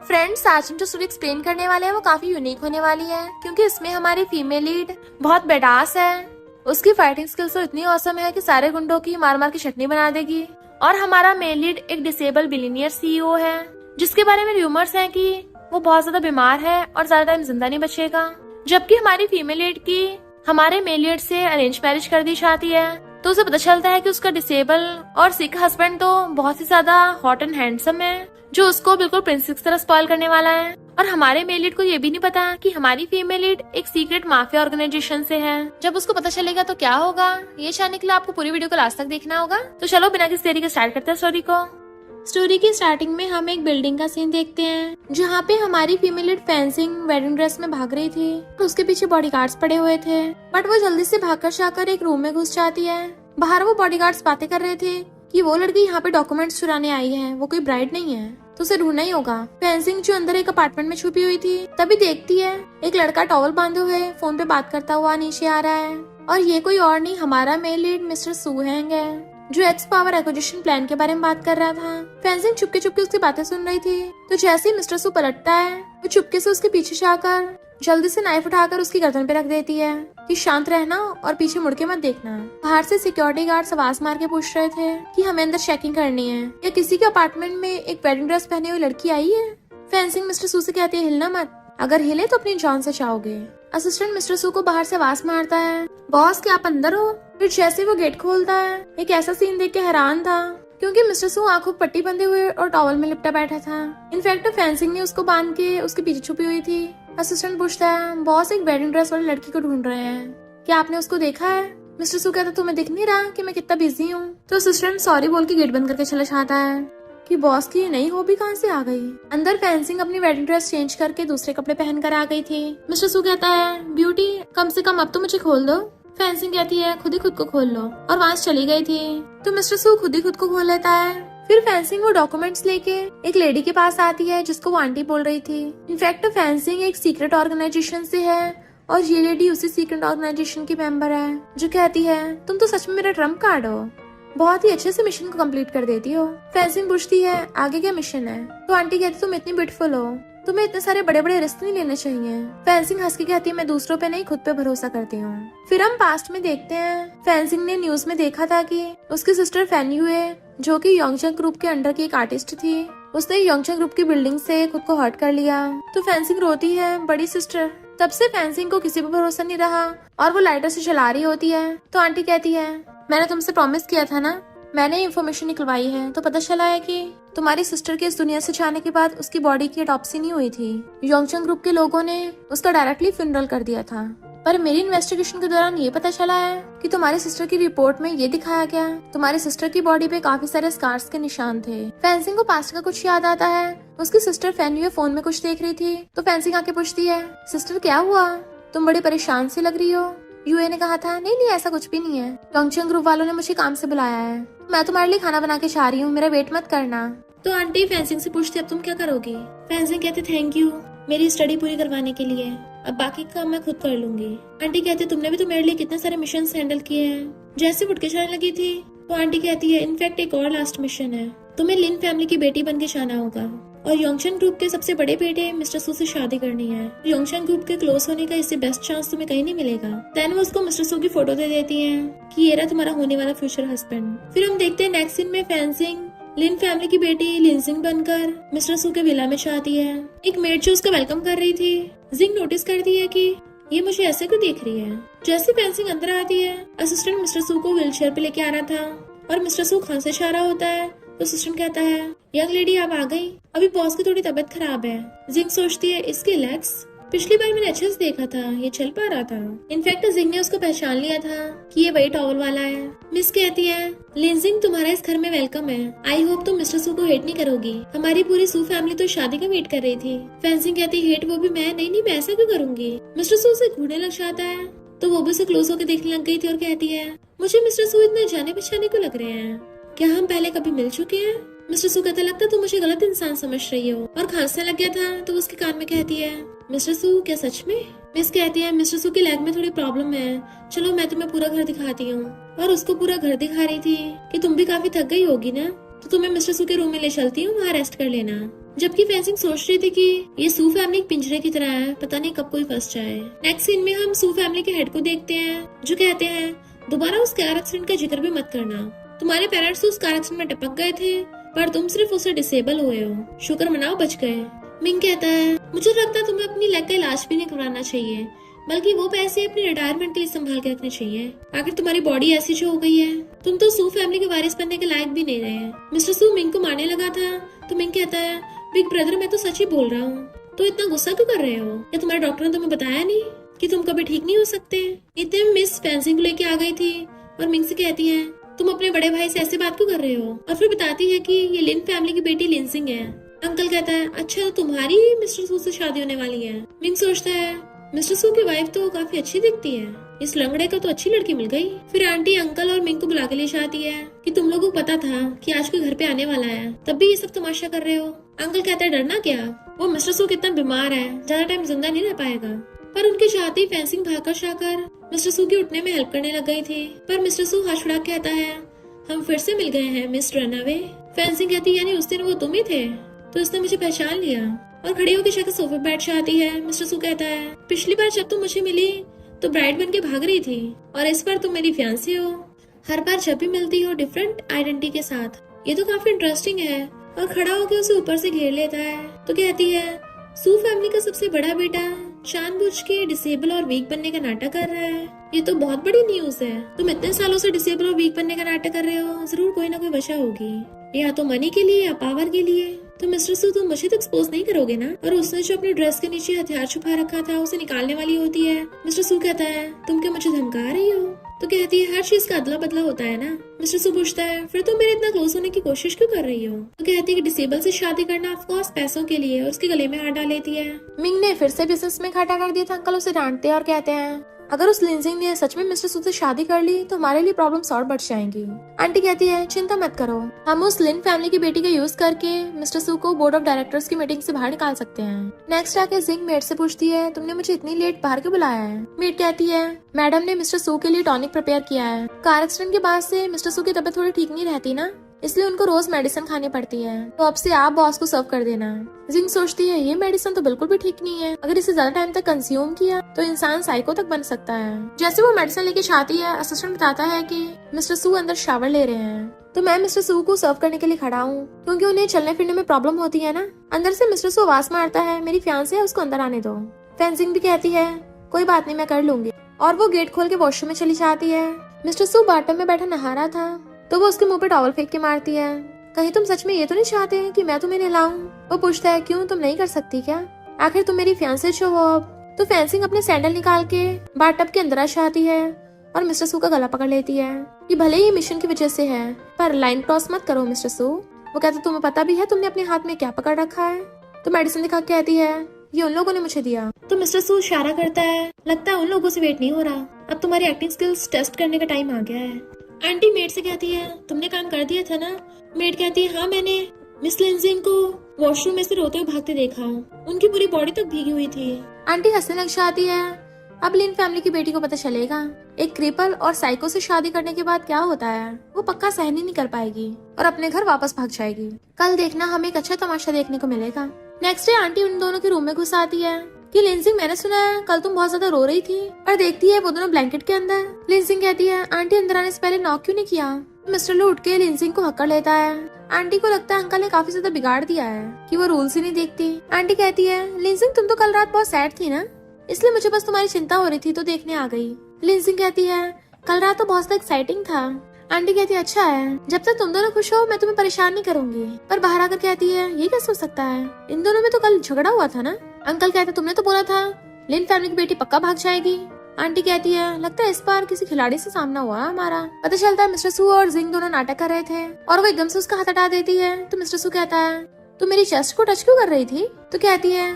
Friends, आज हम जो स्टोरी एक्सप्लेन करने वाले हैं वो काफी यूनिक होने वाली है, क्योंकि इसमें हमारी फीमेल लीड बहुत बेडास है। उसकी फाइटिंग स्किल्स तो इतनी औसम है कि सारे गुंडों की मार मार की चटनी बना देगी। और हमारा मेल लीड एक डिसेबल बिलियनियर सीईओ है, जिसके बारे में रूमर्स हैं कि वो बहुत ज्यादा बीमार है और ज्यादा टाइम जिंदा नहीं बचेगा। जबकि हमारी फीमेल लीड की हमारे मेल लीड से अरेंज मैरिज कर दी जाती है, तो उसे पता चलता है कि उसका डिसेबल और सिक हस्बैंड तो बहुत ही ज्यादा हॉट एंड हैंडसम है, जो उसको बिल्कुल प्रिंसेस की तरह स्पॉइल करने वाला है। और हमारे मेल लीड को ये भी नहीं पता कि हमारी फीमेल लीड एक सीक्रेट माफिया ऑर्गेनाइजेशन से है। जब उसको पता चलेगा तो क्या होगा, ये जानने के लिए आपको पूरी वीडियो को लास्ट तक देखना होगा। तो चलो बिना किसी देरी के स्टार्ट करते हैं स्टोरी को। स्टोरी की स्टार्टिंग में हम एक बिल्डिंग का सीन देखते हैं, जहाँ पे हमारी female lead fencing wedding dress में भाग रही थी। उसके पीछे बॉडीगार्ड्स पड़े हुए थे, बट वो जल्दी से भागकर जाकर एक रूम में घुस जाती है। बाहर वो बॉडीगार्ड्स बातें कर रहे थे कि वो लड़की यहाँ पे डॉक्यूमेंट्स चुराने आई है, वो कोई ब्राइड नहीं है, तो उसे ढूंढना ही होगा। फेंसिंग जो अंदर एक अपार्टमेंट में छुपी हुई थी, तभी देखती है एक लड़का टॉवल बांधे हुए फोन पे बात करता हुआ नीचे आ रहा है। और ये कोई और नहीं, हमारा मेल लीड मिस्टर सू हैंग है, जो एक्स पावर एक्विजिशन प्लान के बारे में बात कर रहा था। फेंसिंग चुपके चुपके उसकी बातें सुन रही थी, तो जैसे ही मिस्टर सू पलटता है, वो चुपके से उसके पीछे जाकर जल्दी से नाइफ उठाकर उसकी गर्दन पे रख देती है कि शांत रहना और पीछे मुड़ के मत देखना। बाहर से सिक्योरिटी गार्ड्स आवाज मार के पूछ रहे थे कि हमें अंदर चेकिंग करनी है, या किसी के अपार्टमेंट में एक वेडिंग ड्रेस पहने हुई लड़की आई है। फेंसिंग मिस्टर सू से कहती है हिलना मत, अगर हिले तो अपनी जान से जाओगे। असिस्टेंट मिस्टर सू को बाहर से आवाज मारता है, बॉस क्या आप अंदर हो? फिर जैसे वो गेट खोलता है, एक ऐसा सीन देख के हैरान था, क्योंकि मिस्टर सू आंखों पट्टी बंधे हुए और टॉवल में लिपटा बैठा था। इनफैक्ट फेंसिंग ने उसको बांध के उसके पीछे छुपी हुई थी। असिस्टेंट पूछता है, बॉस एक वेडिंग ड्रेस वाली लड़की को ढूंढ रहे हैं, क्या आपने उसको देखा है? मिस्टर सू कहता तुम्हें दिख नहीं रहा कि मैं कितना बिजी हूँ? तो असिस्टेंट सॉरी बोल के गेट बंद करके चला जाता है कि बॉस की नई हॉबी कहाँ से आ गई। अंदर फेंसिंग अपनी वेडिंग ड्रेस चेंज करके दूसरे कपड़े पहनकर आ गई थी। मिस्टर सू कहता है, ब्यूटी कम से कम अब तो मुझे खोल दो। फेंसिंग कहती है, खुद ही खुद को खोल लो, और वहाँ से चली गई थी। तो मिस्टर सू खुद ही खुद को खोल लेता है। फिर फेंसिंग वो डॉक्यूमेंट्स लेके एक लेडी के पास आती है, जिसको वो आंटी बोल रही थी। इनफैक्ट फेंसिंग एक सीक्रेट ऑर्गेनाइजेशन से है, और ये लेडी उसी सीक्रेट ऑर्गेनाइजेशन की मेंबर है, जो कहती है तुम तो सच में मेरा ट्रम्प कार्ड हो, बहुत ही अच्छे से मिशन को कंप्लीट कर देती हो। फेंसिंग पूछती है आगे क्या मिशन है, तो आंटी कहती तुम इतनी ब्यूटीफुल हो, तुम्हें इतने सारे बड़े बड़े रिस्क नहीं लेने चाहिए। फेंसिंग हंस के कहती है मैं दूसरों पे नहीं खुद पे भरोसा करती हूँ। फिर हम पास्ट में देखते हैं, फेंसिंग ने न्यूज में देखा था कि उसकी सिस्टर फैनी हुए, जो कि योंगचंग ग्रुप के अंडर की एक आर्टिस्ट थी, उसने योंगचंग ग्रुप की बिल्डिंग से खुद को हर्ट कर लिया। तो फेंसिंग रोती है, बड़ी सिस्टर। तब से फेंसिंग को किसी पे भरोसा नहीं रहा, और वो लाइटर से जला रही होती है। तो आंटी कहती है मैंने तुमसे प्रॉमिस किया था ना, मैंने इन्फॉर्मेशन निकलवाई है, तो पता चला है कि तुम्हारी सिस्टर के इस दुनिया से जाने के बाद उसकी बॉडी की ऑटोप्सी नहीं हुई थी। योंगचंग ग्रुप के लोगों ने उसका डायरेक्टली फ्यूनरल कर दिया था, पर मेरी इन्वेस्टिगेशन के दौरान ये पता चला है कि तुम्हारी सिस्टर की रिपोर्ट में ये दिखाया गया तुम्हारी सिस्टर की बॉडी पे काफी सारे स्कार्स के निशान थे। फेंसिंग को पास्ट का कुछ याद आता है, उसकी सिस्टर फैनी फोन में कुछ देख रही थी। तो फेंसिंग आके पूछती है सिस्टर क्या हुआ, तुम बड़ी परेशान सी लग रही हो। यूए ने कहा था नहीं ऐसा कुछ भी नहीं है, योंगचंग ग्रुप वालों ने मुझे काम से बुलाया है, मैं तुम्हारे लिए खाना बना के जा रही हूँ, मेरा वेट मत करना। तो आंटी फेंसिंग से पूछती अब तुम क्या करोगी। फेंसिंग कहती थैंक यू मेरी स्टडी पूरी करवाने के लिए, अब बाकी काम मैं खुद कर लूंगी। आंटी कहती तुमने भी तो मेरे लिए कितने सारे मिशन हैंडल किए हैं। जैसे उठ के जाने लगी थी, तो आंटी कहती है इनफैक्ट एक और लास्ट मिशन है, तुम्हें लिन फैमिली की बेटी बन के जाना होगा, और योंगचंग ग्रुप के सबसे बड़े बेटे मिस्टर सू से शादी करनी है। योंगचंग ग्रुप के क्लोज होने का इससे बेस्ट चांस तुम्हें कहीं नहीं मिलेगा। देन वो उसको मिस्टर सू की फोटो दे देती है कि ये रहा तुम्हारा होने वाला फ्यूचर हस्बैंड। फिर हम देखते हैं नेक्स्ट सीन में फेंसिंग लिन फैमिली की बेटी लिनजिंग बनकर मिस्टर सू के विला में जाती है। एक मेड जो उसका वेलकम कर रही थी, जिंग नोटिस करती है कि ये मुझे ऐसे क्यों देख रही है। जैसे फेंसिंग अंदर आती है, असिस्टेंट मिस्टर सू को व्हीलचेयर पे लेके आ रहा था, और मिस्टर सू खांसे जा रहा होता है, तो असिस्टेंट कहता है यंग लेडी आप आ गई, अभी बॉस की थोड़ी तबीयत खराब है। जिंग सोचती है इसके लेग्स पिछली बार मैंने अच्छे से देखा था, ये चल पा रहा था। इनफैक्ट जिंग ने उसको पहचान लिया था कि ये वही टॉवल वाला है। मिस कहती है लिनजिंग तुम्हारा इस घर में वेलकम है, आई होप तुम मिस्टर सू को हेट नहीं करोगी, हमारी पूरी सू फैमिली तो शादी का वेट कर रही थी। फेंसिंग कहती हेट वो भी मैं, नहीं मैं ऐसा क्यों करूंगी। मिस्टर सू से घूरने लग जाता है, तो वो भी उसे क्लोज होकर देखने लग गई थी और कहती है मुझे मिस्टर सू इतने जाने पहचाने को लग रहे हैं, क्या हम पहले कभी मिल चुके हैं। मिस्टर सू कहता लगता तुम मुझे गलत इंसान समझ रही हो, और खांसने लग गया था, तो उसके कान में कहती है मिस्टर सू क्या सच में। मिस कहती है मिस्टर सू की लेग में थोड़ी प्रॉब्लम है, चलो मैं तुम्हें पूरा घर दिखाती हूँ। और उसको पूरा घर दिखा रही थी कि तुम भी काफी थक गई होगी ना, तो तुम्हें मिस्टर सू के रूम में ले चलती हूँ, वहाँ रेस्ट कर लेना। जबकि फेंसिंग सोच रही थी कि ये सू फैमिली एक पिंजरे की तरह है, पता नहीं कब कोई फंस जाए। नेक्स्ट सीन में हम सू फैमिली के हेड को देखते हैं जो कहते हैं दोबारा उस कार एक्सीडेंट का जिक्र भी मत करना। तुम्हारे पेरेंट्स उस कार एक्सीडेंट में टपक गए थे पर तुम सिर्फ उससे डिसेबल हुए हो, शुक्र मनाओ बच गए। मिंग कहता है मुझे लगता है तुम्हें अपनी लेग का इलाज भी नहीं करवाना चाहिए, बल्कि वो पैसे अपनी रिटायरमेंट के लिए संभाल के रखने चाहिए। आखिर तुम्हारी बॉडी ऐसी जो हो गई है, तुम तो सू फैमिली के वारिस बनने के लायक भी नहीं रहे। मिस्टर सू मिंग को मारने लगा था तो मिंग कहता है बिग ब्रदर मैं तो सच ही बोल रहा हूँ, तो इतना गुस्सा क्यों कर रहे हो? या तुम्हारे डॉक्टर ने तुम्हें बताया नहीं कि तुम कभी ठीक नहीं हो सकते? इतने में मिस फेंसिंग को लेके आ गई थी और मिंग से कहती है तुम अपने बड़े भाई से ऐसे बात क्यों कर रहे हो? और फिर बताती है कि ये लिन फैमिली की बेटी लिनसिंग है। अंकल कहता है अच्छा तो तुम्हारी मिस्टर सू से शादी होने वाली है। मिंग सोचता है मिस्टर सू की वाइफ तो काफी अच्छी दिखती है, इस लंगड़े को तो अच्छी लड़की मिल गई। फिर आंटी अंकल और मिंग को बुला के ले जाती है कि तुम लोगों को पता था कि आज कोई घर पे आने वाला है, तब भी ये सब तमाशा कर रहे हो। अंकल कहता है डरना क्या, वो मिस्टर सू कितना बीमार है, ज्यादा टाइम जिंदा नहीं रह पाएगा। पर उनके चाहते ही फेंसिंग भागकर जाकर मिस्टर सू के उठने में हेल्प करने लग गई थी। पर मिस्टर सू हाथ छुड़ा कहता है हम फिर से मिल गए हैं मिस रनअवे। फेंसिंग कहती यानी उस दिन वो तुम ही थे, तो उसने मुझे पहचान लिया और खड़ी होकर जाकर सोफे बैठ जाती है। मिस्टर सू कहता है पिछली बार जब तुम मुझे मिली तो ब्राइड बन के भाग रही थी और इस बार तुम मेरी फियांसी हो। हर बार जब भी मिलती हो डिफरेंट आइडेंटिटी के साथ, ये तो काफी इंटरेस्टिंग है। और खड़ा होकर उसे ऊपर से घेर लेता है तो कहती है सू फैमिली का सबसे बड़ा बेटा जानबूझ के डिसेबल और वीक बनने का नाटक कर रहा है, ये तो बहुत बड़ी न्यूज है। तुम इतने सालों से डिसेबल और वीक बनने का नाटक कर रहे हो, जरूर कोई ना कोई वजह होगी, या तो मनी के लिए या पावर के लिए। तो मिस्टर सू तुम मुझे तो एक्सपोज नहीं करोगे ना? और उसने जो अपने ड्रेस के नीचे हथियार छुपा रखा था उसे निकालने वाली होती है। मिस्टर सू कहता है तुम क्या मुझे धमका रही हो? तो कहती है हर चीज का अदला बदला होता है ना। मिस्टर सू पूछता है फिर तुम मेरे इतना क्लोज होने की कोशिश क्यों कर रही हो? तो कहती है कि डिसेबल से शादी करना ऑफ कोर्स पैसों के लिए, और उसके गले में हाथ डाल लेती है। मिंग ने फिर से बिजनेस में घाटा कर दिया था। अंकल उसे डांटते हैं और कहते हैं अगर उस लिंजिंग ने सच में मिस्टर सू से शादी कर ली तो हमारे लिए प्रॉब्लम्स और बढ़ जाएंगी। आंटी कहती है चिंता मत करो, हम उस लिन फैमिली की बेटी का यूज करके मिस्टर सू को बोर्ड ऑफ डायरेक्टर्स की मीटिंग से बाहर निकाल सकते हैं। नेक्स्ट आके जिंग मेड से पूछती है तुमने मुझे इतनी लेट बाहर क्यों बुलाया है? मेड कहती है मैडम ने मिस्टर सू के लिए टॉनिक प्रिपेयर किया है। कार एक्सीडेंट के बाद से मिस्टर सू की तबीयत थोड़ी ठीक नहीं रहती ना, इसलिए उनको रोज मेडिसिन खानी पड़ती है, तो अब से आप बॉस को सर्व कर देना। जिंग सोचती है ये मेडिसिन तो बिल्कुल भी ठीक नहीं है, अगर इसे ज्यादा टाइम तक कंज्यूम किया तो इंसान साइको तक बन सकता है। जैसे वो मेडिसिन लेके जाती है, असिस्टेंट बताता है कि मिस्टर सू अंदर शावर ले रहे हैं, तो मैं मिस्टर सू को सर्व करने के लिए खड़ा हूँ क्योंकि उन्हें चलने फिरने में प्रॉब्लम होती है ना। अंदर से मिस्टर सू आवाज मारता है मेरी फियांसे है, उसको अंदर आने दो। फेंसिंग भी कहती है कोई बात नहीं मैं कर लूंगी, और वो गेट खोल के वॉशरूम में चली जाती है। मिस्टर सू बाटम में बैठा नहा रहा था तो वो उसके मुंह पे टॉवल फेंक के मारती है। कहीं तुम सच में ये तो नहीं चाहते कि मैं तुम्हें नहलाऊं? वो पूछता है क्यों, तुम नहीं कर सकती क्या? आखिर तुम मेरी फियांसे हो अब। तो फेंसिंग अपने सैंडल निकाल के बाटब के अंदर आ जाती है और मिस्टर सू का गला पकड़ लेती है। ये भले ही मिशन की वजह से है पर लाइन क्रॉस मत करो मिस्टर सू। वो कहते तुम्हें पता भी है तुमने अपने हाथ में क्या पकड़ रखा है? तो मेडिसिन दिखा के कहती है ये उन लोगों ने मुझे दिया। तो मिस्टर सू इशारा करता है लगता है उन लोगों से वेट नहीं हो रहा, अब तुम्हारी एक्टिंग स्किल्स टेस्ट करने का टाइम आ गया है। आंटी मेड से कहती है तुमने काम कर दिया था ना? मेड कहती है हाँ मैंने मिस लिंजिंग को वॉशरूम में से रोते हुए भागते देखा, उनकी पूरी बॉडी तक भीगी हुई थी। आंटी हंसने लग जाती है अब लिन फैमिली की बेटी को पता चलेगा एक क्रिपल और साइको से शादी करने के बाद क्या होता है, वो पक्का सहन ही नहीं कर पाएगी और अपने घर वापस भाग जाएगी। कल देखना हमें एक अच्छा तमाशा देखने को मिलेगा। नेक्स्ट डे आंटी उन दोनों के रूम में घुस आती है कि लिंजिंग मैंने सुना है कल तुम बहुत ज्यादा रो रही थी, और देखती है वो दोनों ब्लैंकेट के अंदर। लिंजिंग कहती है आंटी अंदर आने से पहले नॉक क्यों नहीं किया? मिस्टर लू उठ के लिंजिंग को हक्कर लेता है। आंटी को लगता है अंकल ने काफी ज्यादा बिगाड़ दिया है कि वो रूल्स ही नहीं देखती। आंटी कहती है लिंजिंग तुम तो कल रात बहुत सैड थी ना, इसलिए मुझे बस तुम्हारी चिंता हो रही थी तो देखने आ गई। लिंजिंग कहती है कल रात तो बहुत एक्साइटिंग था। आंटी कहती है अच्छा है, जब तक तुम दोनों खुश हो मैं तुम्हें परेशान नहीं करूंगी। पर बाहर आकर कहती है ये कैसे हो सकता है, इन दोनों में तो कल झगड़ा हुआ था ना। अंकल कहते तुमने तो बोला था लिन फैमिली की बेटी पक्का भाग जाएगी। आंटी कहती है लगता है इस बार किसी खिलाड़ी से सामना हुआ हमारा। पता चलता है मिस्टर सू और जिंग दोनों नाटक कर रहे थे और वो एकदम से उसका हाथ हटा देती है। तो मिस्टर सू कहता है तुम मेरी चेस्ट को टच क्यों कर रही थी? तो कहती है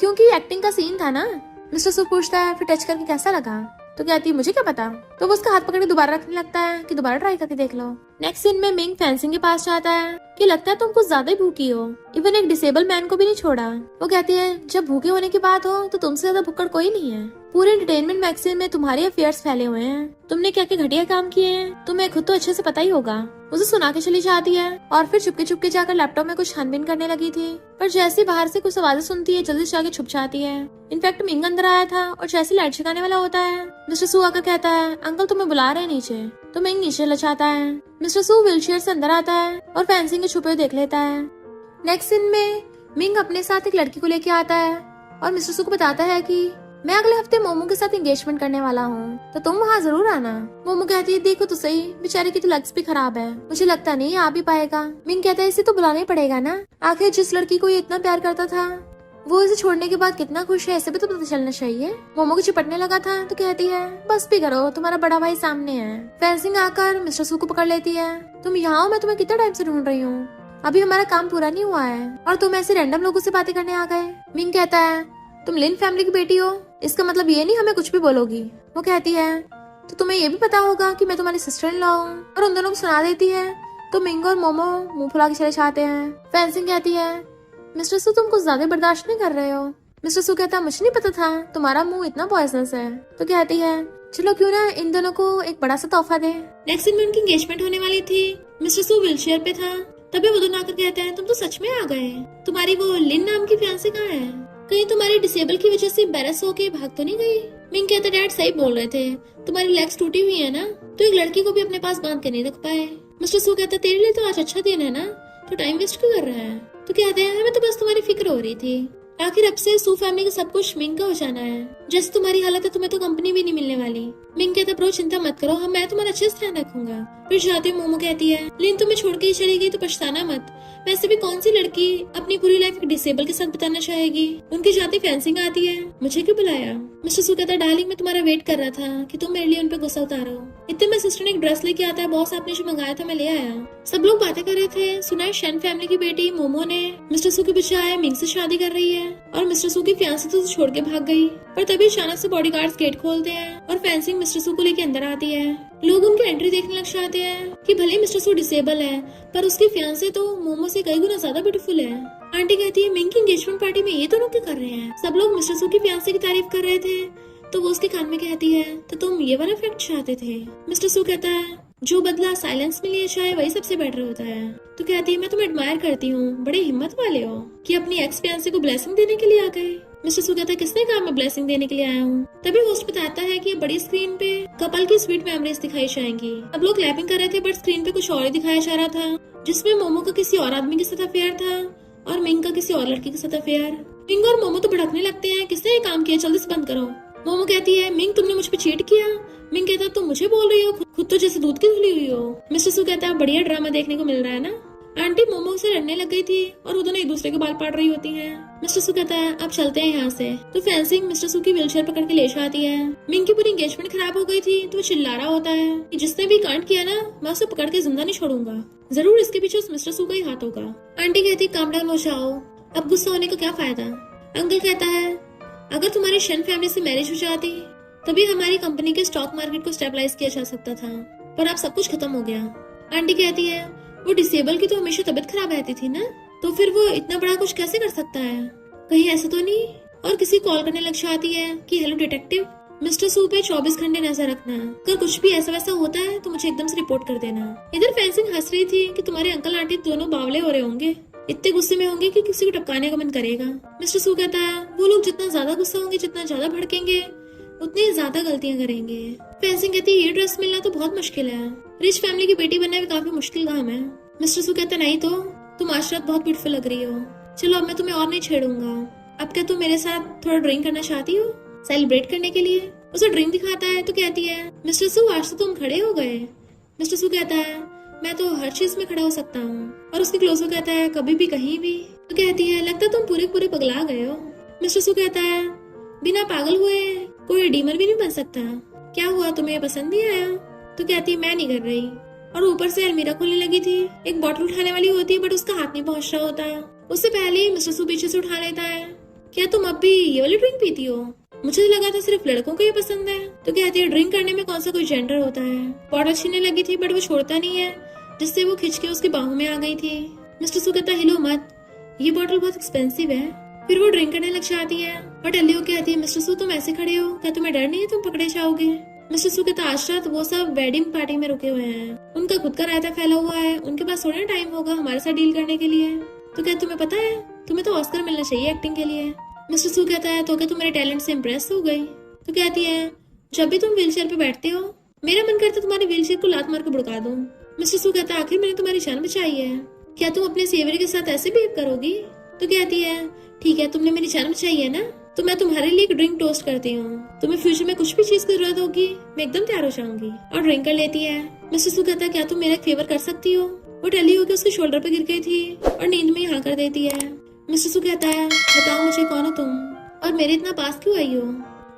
क्योंकि एक्टिंग का सीन था ना। मिस्टर सू पूछता है फिर टच करके कैसा लगा? तो कहती है मुझे क्या पता। तो वो उसका हाथ पकड़ के दोबारा रखने लगता है कि दोबारा ट्राई करके देख लो। नेक्स्ट सीन में मिंग फेंसिंग के पास जाता है कि लगता है तुम कुछ ज्यादा ही भूखी हो, इवन एक डिसेबल मैन को भी नहीं छोड़ा। वो कहती है जब भूखे होने की बात हो तो तुमसे ज्यादा भुक्कड़ कोई नहीं है। पूरे एंटरटेनमेंट मैगजीन में तुम्हारे अफेयर्स फैले हुए हैं, तुमने क्या क्या घटिया काम किए हैं तुम्हें खुद तो अच्छे से पता ही होगा। उसे सुना के चली जाती है और फिर चुपके चुपके जाकर लैपटॉप में कुछ छानबीन करने लगी थी, पर जैसे बाहर से कुछ आवाजें सुनती है जल्दी से जाके छुप जाती है। इनफैक्ट मिंग अंदर आया था और जैसे लाइट जगाने वाला होता है मिस्टर सू आकर कहता है अंकल तुम्हें बुला रहे हैं नीचे, तो मिंग नीचे चला जाता है। मिस्टर सू व्हीलचेयर से अंदर आता है और फेंसिंग के छुपे देख लेता है। नेक्स्ट सीन में मिंग अपने साथ एक लड़की को लेके आता है और मिस्टर सू को बताता है कि मैं अगले हफ्ते मोमो के साथ एंगेजमेंट करने वाला हूँ, तो तुम वहाँ जरूर आना। मोमो कहती है देखो तो सही, बेचारे की तो लग्स भी खराब है, मुझे लगता नहीं आ भी पाएगा। मिंग कहता है इसे तो बुलाना ही पड़ेगा ना, आखिर जिस लड़की को ये इतना प्यार करता था वो इसे छोड़ने के बाद कितना खुश है इसे भी तो पता चलना चाहिए। मोमो को चिपटने लगा था तो कहती है बस भी करो, तुम्हारा बड़ा भाई सामने है। फेंसिंग आकर मिस्टर सू को पकड़ लेती है, तुम यहाँ हो, मैं तुम्हें कितना टाइम से ढूंढ रही हूँ, अभी हमारा काम पूरा नहीं हुआ है और तुम ऐसे रैंडम लोगों से बातें करने आ गए। मिंग कहता है तुम लिन फैमिली की बेटी हो, इसका मतलब ये नहीं हमें कुछ भी बोलोगी। वो कहती है तो तुम्हें ये भी पता होगा कि मैं तुम्हारी सिस्टर इन लॉ हूँ, और उन दोनों को सुना देती है तो मिंग और मोमो मुंह फुला के चले जाते हैं। फेंसिंग कहती है मिस्टर सू तुम कुछ ज्यादा बर्दाश्त नहीं कर रहे हो। मिस्टर सू कहता मुझे नहीं पता था तुम्हारा मुंह इतना पॉइजनस है। तो कहती है चलो क्यों ना इन दोनों को एक बड़ा सा तोहफा दे। नेक्स्ट दिन में उनकी एंगेजमेंट होने वाली थी। मिस्टर सू व्हीलचेयर पे था, तभी वो दोनों आकर कहते हैं तुम तो सच में आ गए, तुम्हारी वो लिन नाम की फियांसे कहाँ है, कहीं तुम्हारी डिसेबल की वजह से एम्बैरस होके भाग तो नहीं गई। मिंग कहता डैड सही बोल रहे थे, तुम्हारी लेग्स टूटी हुई है ना, तो एक लड़की को भी अपने पास बांध के नहीं रख पाए। मिस्टर सू कहता तेरे लिए तो आज अच्छा दिन है ना, तो टाइम वेस्ट क्यों कर रहा है। तो कहते हैं हमें तो बस तुम्हारी फिक्र हो रही थी, आखिर अब से सू फैमिली का सब कुछ मिंग का हो जाना है, जैसे तुम्हारी हालत है तुम्हें तो कंपनी भी नहीं मिलने वाली। मिंग कहता ब्रो चिंता मत करो, मैं तुम्हारा अच्छे से ध्यान रखूंगा। फिर जाते मोमो कहती है लिन तुम्हें छोड़ के ही चली गई तो पछताना मत, वैसे भी कौन सी लड़की अपनी पूरी लाइफ डिसेबल के साथ बिताना चाहेगी। उनकी जाती फेंसिंग आती है, मुझे क्यों बुलाया। मिस्टर सू कहता डार्लिंग मैं तुम्हारा वेट कर रहा था कि तुम मेरे लिए उन पे गुस्सा उतारो। इतने में सिस्टर ने एक ड्रेस लेके आता है, बॉस आपने जो मंगाया था मैं ले आया। सब लोग बातें कर रहे थे, सुना है शेन फैमिली की बेटी मोमो ने मिस्टर सू के पीछे आए मिंग से शादी कर रही है और मिस्टर सू की फियांसे तो छोड़ के भाग गई। पर तभी अचानक से बॉडीगार्ड्स गेट खोलते हैं और फेंसिंग मिस्टर सू को लेके अंदर आती है। लोग उनकी एंट्री देखने लग जाते हैं कि भले मिस्टर सू डिसेबल है पर उसकी फियांसे तो मोमो से कई गुना ज्यादा ब्यूटीफुल है। आंटी कहती है मिंग की एंगेजमेंट पार्टी में ये दोनों क्या कर रहे हैं। सब लोग मिस्टर सू की फियांसे की तारीफ कर रहे थे तो वो उसके कान में कहती है तो तुम ये वाला फैक्ट चाहते थे। मिस्टर सू कहता है जो बदला साइलेंस में लिया जाए वही सबसे बेटर होता है। तो कहती है मैं तुम्हें एडमायर करती हूँ, बड़े हिम्मत वाले हो कि अपनी एक्स फियांसे को ब्लेसिंग देने के लिए आ गए। मिस्टर सू कहता है किसने कहा मैं ब्लेसिंग देने के लिए आया हूँ। तभी होस्ट बताता है कि बड़ी स्क्रीन पे कपल की स्वीट मेमोरीज दिखाई जाएंगी। अब लोग क्लैपिंग कर रहे थे बट स्क्रीन पे कुछ और ही दिखाया जा रहा था, जिसमें मोमो का किसी और आदमी के साथ अफेयर था और मिंग का किसी और लड़की के साथ अफेयर। मिंग और मोमो तो भड़कने लगते हैं, किसने ये काम किया, जल्दी से बंद करो। मोमो कहती है मिंग तुमने मुझ पे चीट किया। मिंग कहता है तुम मुझे बोल रही हो, खुद तो जैसे दूध की धुली हुई हो। मिस्टर सू कहता है बढ़िया ड्रामा देखने को मिल रहा है ना। आंटी मोमो से लड़ने लग गई थी और वो दोनों एक दूसरे के बाल पाड़ रही होती हैं। मिस्टर सू कहता है अब चलते हैं यहाँ से। तो फेंसिंग मिस्टर सू की व्हीलचेयर पकड़ के ले जाती है। मिंग की पूरी एंगेजमेंट खराब हो गई थी तो वो चिल्ला रहा होता है कि जिसने भी कांड किया ना मैं उसे पकड़ के जिंदा नहीं छोड़ूंगा, जरूर इसके पीछे उस मिस्टर सू का ही हाथ होगा। आंटी कहती काम डाउन हो जाओ, अब गुस्सा होने का क्या फायदा। अंकल कहता है अगर तुम्हारी शन फैमिली से मैरिज हो जाती तभी हमारी कंपनी के स्टॉक मार्केट को स्टेबलाइज किया जा सकता था, पर अब सब कुछ खत्म हो गया। आंटी कहती है वो डिसेबल की तो हमेशा तबीयत खराब रहती थी ना, तो फिर वो इतना बड़ा कुछ कैसे कर सकता है, कहीं ऐसा तो नहीं। और किसी कॉल करने लग जाती है कि हेलो डिटेक्टिव, मिस्टर सू पे 24 घंटे नजर रखना, अगर कुछ भी ऐसा वैसा होता है तो मुझे एकदम से रिपोर्ट कर देना। इधर फेंसिंग हंस रही थी कि तुम्हारे अंकल आंटी दोनों बावले हो रहे होंगे, इतने गुस्से में होंगे कि किसी को टपकाने का मन करेगा। मिस्टर सू कहता है वो लोग जितना ज्यादा गुस्सा होंगे, जितना ज्यादा भड़केंगे, उतनी ज्यादा गलतियां करेंगे। फेंसिंग कहती है ये ड्रेस मिलना तो बहुत मुश्किल है, रिच फैमिली की बेटी बनना भी काफी मुश्किल काम है। मिस्टर सू कहता नहीं तो तुम आज रात बहुत ब्यूटीफुल लग रही हो, चलो अब मैं तुम्हें और नहीं छेड़ूंगा। अब क्या तुम मेरे साथ थोड़ा ड्रिंक करना चाहती हो सेलिब्रेट करने के लिए। उसे ड्रिंक दिखाता है तो कहती है मिस्टर सू आज तो तुम खड़े हो गए। मिस्टर सू कहता है मैं तो हर चीज में खड़ा हो सकता हूँ, और उसकी क्लोज हो कहता है कभी भी कहीं भी। तो कहती है लगता तुम पूरे पूरे पगला गए हो। मिस्टर सू कहता है बिना पागल हुए कोई डीमर भी नहीं बन सकता, क्या हुआ तुम्हें पसंद नहीं आया। तो कहती है मैं नहीं कर रही, और ऊपर से अलमीरा खोलने लगी थी, एक बॉटल उठाने वाली होती है बट उसका हाथ नहीं पहुंच रहा होता है। उससे पहले ही मिस्टर सू पीछे से उठा लेता है, क्या तुम अब भी ये वाली ड्रिंक पीती हो, मुझे तो लगा था सिर्फ लड़कों को ये पसंद है। तो कहती है ड्रिंक करने में कौन सा कोई जेंडर होता है। बॉटल छीनने लगी थी बट वो छोड़ता नहीं है, जिससे वो खिंच के उसकी बाहों में आ गई थी। मिस्टर सू कहता हिलो मत, ये बॉटल बहुत एक्सपेंसिव है। फिर वो ड्रिंक करने लग जाती है, बट अल्ली कहती है मिस्टर सू तुम ऐसे खड़े हो, क्या तुम्हें डर नहीं है तुम पकड़े जाओगे। मिस्टर सू कहता आज रात वो सब वेडिंग पार्टी में रुके हुए हैं, उनका खुद का रायता फैला हुआ है, उनके पास थोड़ा टाइम होगा हमारे साथ डील करने के लिए। तो क्या तुम्हें पता है तुम्हें तो ऑस्कर मिलना चाहिए एक्टिंग के लिए। मिस्टर सू कहता है तो क्या तुम मेरे टैलेंट से इम्प्रेस हो गई। तो कहती है जब भी तुम व्हीलचेयर पे बैठते हो मेरा मन करता है तुम्हारी व्हीलचेयर को लात मार के भुड़का दूं। मिस्टर सू कहता है आखिर मैंने तुम्हारी जान बचाई है, क्या तुम अपने सेवरी के साथ ऐसे बिहेव करोगी। तो कहती है ठीक है तुमने मेरी जान बचाई है ना, तो मैं तुम्हारे लिए एक ड्रिंक टोस्ट करती हूँ, तुम्हें फ्यूचर में कुछ भी चीज की जरूरत होगी मैं एकदम तैयार हो जाऊंगी। और ड्रिंक कर लेती है। मिस्टर सू कहता है क्या तुम मेरा एक फेवर कर सकती हो। वो टली होकर उसके शोल्डर पे गिर गई थी और नींद में यहाँ कर देती है। मिस्टर सू कहता है बताओ मुझे कौन हो तुम और मेरे इतना पास क्यों आई हो।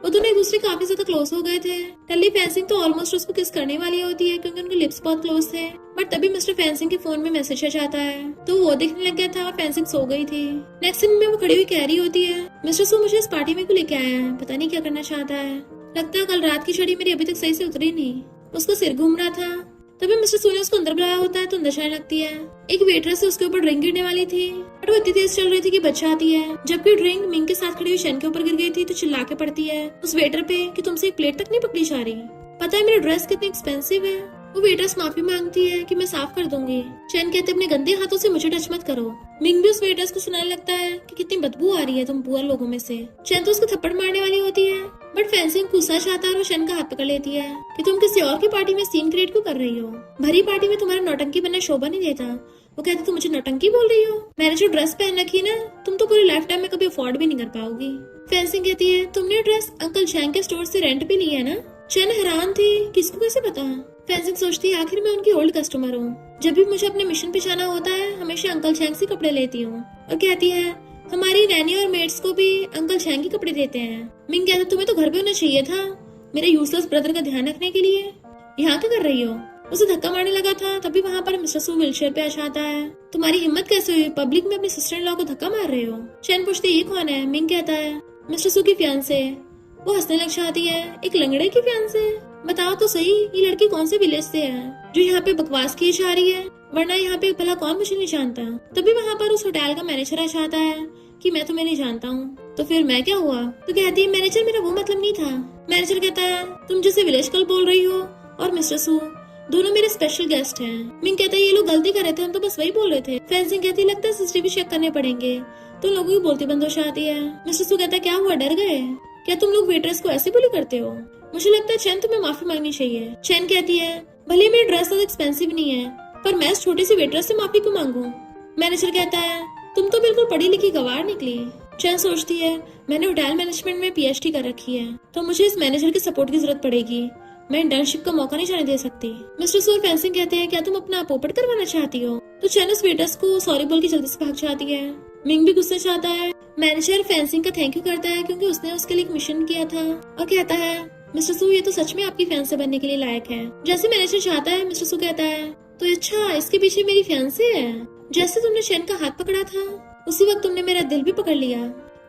वो दोनों एक दूसरे काफी ज्यादा क्लोज हो गए थे। टली फेंसिंग तो ऑलमोस्ट उसको किस करने वाली होती है क्योंकि उनके लिप्स बहुत क्लोज थे, बट तभी मिस्टर फेंसिंग के फोन में मैसेज आ जाता है तो वो देखने लग गया था और फेंसिंग सो गई थी। नेक्स्ट सीन में वो खड़ी हुई कह रही होती है मिस्टर सू मुझे इस पार्टी में क्यों लेके आया है, पता नहीं क्या करना चाहता है, लगता है कल रात की छड़ी मेरी अभी तक सही से उतरी नहीं। उसको सिर घूम रहा था। तभी मिस्टर सू ने उसको अंदर बुलाया होता है तो अंदर जाने लगती है। एक वेट्रेस से उसके ऊपर ड्रिंक गिरने वाली थी बट वो इतनी तेज चल रही थी कि बच जाती है, जबकि ड्रिंक मिंग के साथ खड़ी हुई शेन के ऊपर गिर गई थी तो चिल्ला के पड़ती है उस वेटर पे कि तुमसे एक प्लेट तक नहीं पकड़ी जा रही, पता है मेरी ड्रेस कितनी एक्सपेंसिव है। वो वेट्रेस माफी मांगती है कि मैं साफ कर दूंगी। चैन कहते अपने गंदे हाथों से मुझे टच मत करो। मिंग भी उस वेट्रेस को सुनाने लगता है कि कितनी बदबू आ रही है तुम पुअर लोगों में से। चैन तो उसको थप्पड़ मारने वाली होती है बट फेंसिंग गुस्सा चाहता है और वो शन का हाथ पकड़ लेती है कि तुम किसी और की पार्टी में सीन क्रिएट क्यों कर रही हो, भरी पार्टी में तुम्हारा नौटंकी बनना शोभा नहीं देता। वो कहती तुम मुझे नौटंकी बोल रही हो, मैंने जो ड्रेस पहन रखी है ना तुम तो पूरी लाइफ टाइम में कभी अफोर्ड भी नहीं कर पाओगी। फेंसिंग कहती है तुमने ड्रेस अंकल चैंग के स्टोर से रेंट पे ली है ना। चैन हैरान थी किसको कैसे पता। फेंसिंग सोचती है आखिर मैं उनकी ओल्ड कस्टमर हूँ, जब भी मुझे अपने मिशन पे जाना होता है हमेशा अंकल चैंग से कपड़े लेती हूँ। और कहती है हमारी नैनी और मेट्स को भी अंकल चैंग के कपड़े देते हैं। मिंग कहता तुम्हें तो घर पे होना चाहिए था मेरे यूजलेस ब्रदर का ध्यान रखने के लिए, यहाँ क्या कर रही हो। उसे धक्का मारने लगा था तभी वहाँ पर मिस्टर सू व्हीलचेयर पे आ जाता है। तुम्हारी हिम्मत कैसे हुई पब्लिक में अपने सिस्टर इन लॉ को धक्का मार रहे हो। चैन पूछती ये कौन है। मिंग कहता है मिस्टर सू की फियांसे। वो हंसने लग जाती है एक लंगड़े की फियांसे। बताओ तो सही ये लड़की कौन से विलेज से है जो यहाँ पे बकवास की जा रही है, वरना यहाँ पे भला कौन मुझे नहीं जानता। तभी वहाँ पर उस होटल का मैनेजर आ जाता है कि मैं तुम्हें नहीं जानता हूँ। तो फिर मैं क्या हुआ। तो कहती है मैनेजर मेरा वो मतलब नहीं था। मैनेजर कहता है तुम जैसे विलेज कल बोल रही हो और मिस्टर सू दोनों मेरे स्पेशल गेस्ट हैं। मिंग कहता है ये लोग गलती कर रहे थे हम तो बस वही बोल रहे थे। फेंसिंग कहती है लगता है सीसीटीवी चेक करने पड़ेंगे। तो लोगों की बोलती बंद हो जाती है। मिस्टर सू कहता है क्या हुआ डर गए, क्या तुम लोग वेट्रेस को ऐसे बुली करते हो। मुझे लगता है चैन तुम्हें माफी मांगनी चाहिए। चैन कहती है भले मेरी ड्रेस तो एक्सपेंसिव नहीं है पर मैं इस छोटी सी वेट्रेस से माफी क्यों मांगू। मैनेजर कहता है तुम तो बिल्कुल पढ़ी लिखी गवार निकली। चैन सोचती है मैंने होटल मैनेजमेंट में पीएचडी कर रखी है तो मुझे इस मैनेजर की सपोर्ट की जरूरत पड़ेगी, मैं इंटर्नशिप का मौका नहीं जाने दे सकती। मिस्टर सू और फेंसिंग कहते हैं क्या तुम अपना पोपट करवाना चाहती हो। तो चैन उस वेट्रेस को सॉरी बोल के जल्दी से भाग जाती है। मिंग भी गुस्से चाहता है। मैनेजर फेंसिंग का थैंक यू करता है क्योंकि उसने उसके लिए एक मिशन किया था और कहता है मिस्टर सू ये तो सच में आपकी फियांसे बनने के लिए लायक है। जैसे मैनेजर चाहता है मिस्टर सू कहता है तो अच्छा इसके पीछे मेरी फियांसे है। जैसे तुमने चैन का हाथ पकड़ा था उसी वक्त तुमने मेरा दिल भी पकड़ लिया।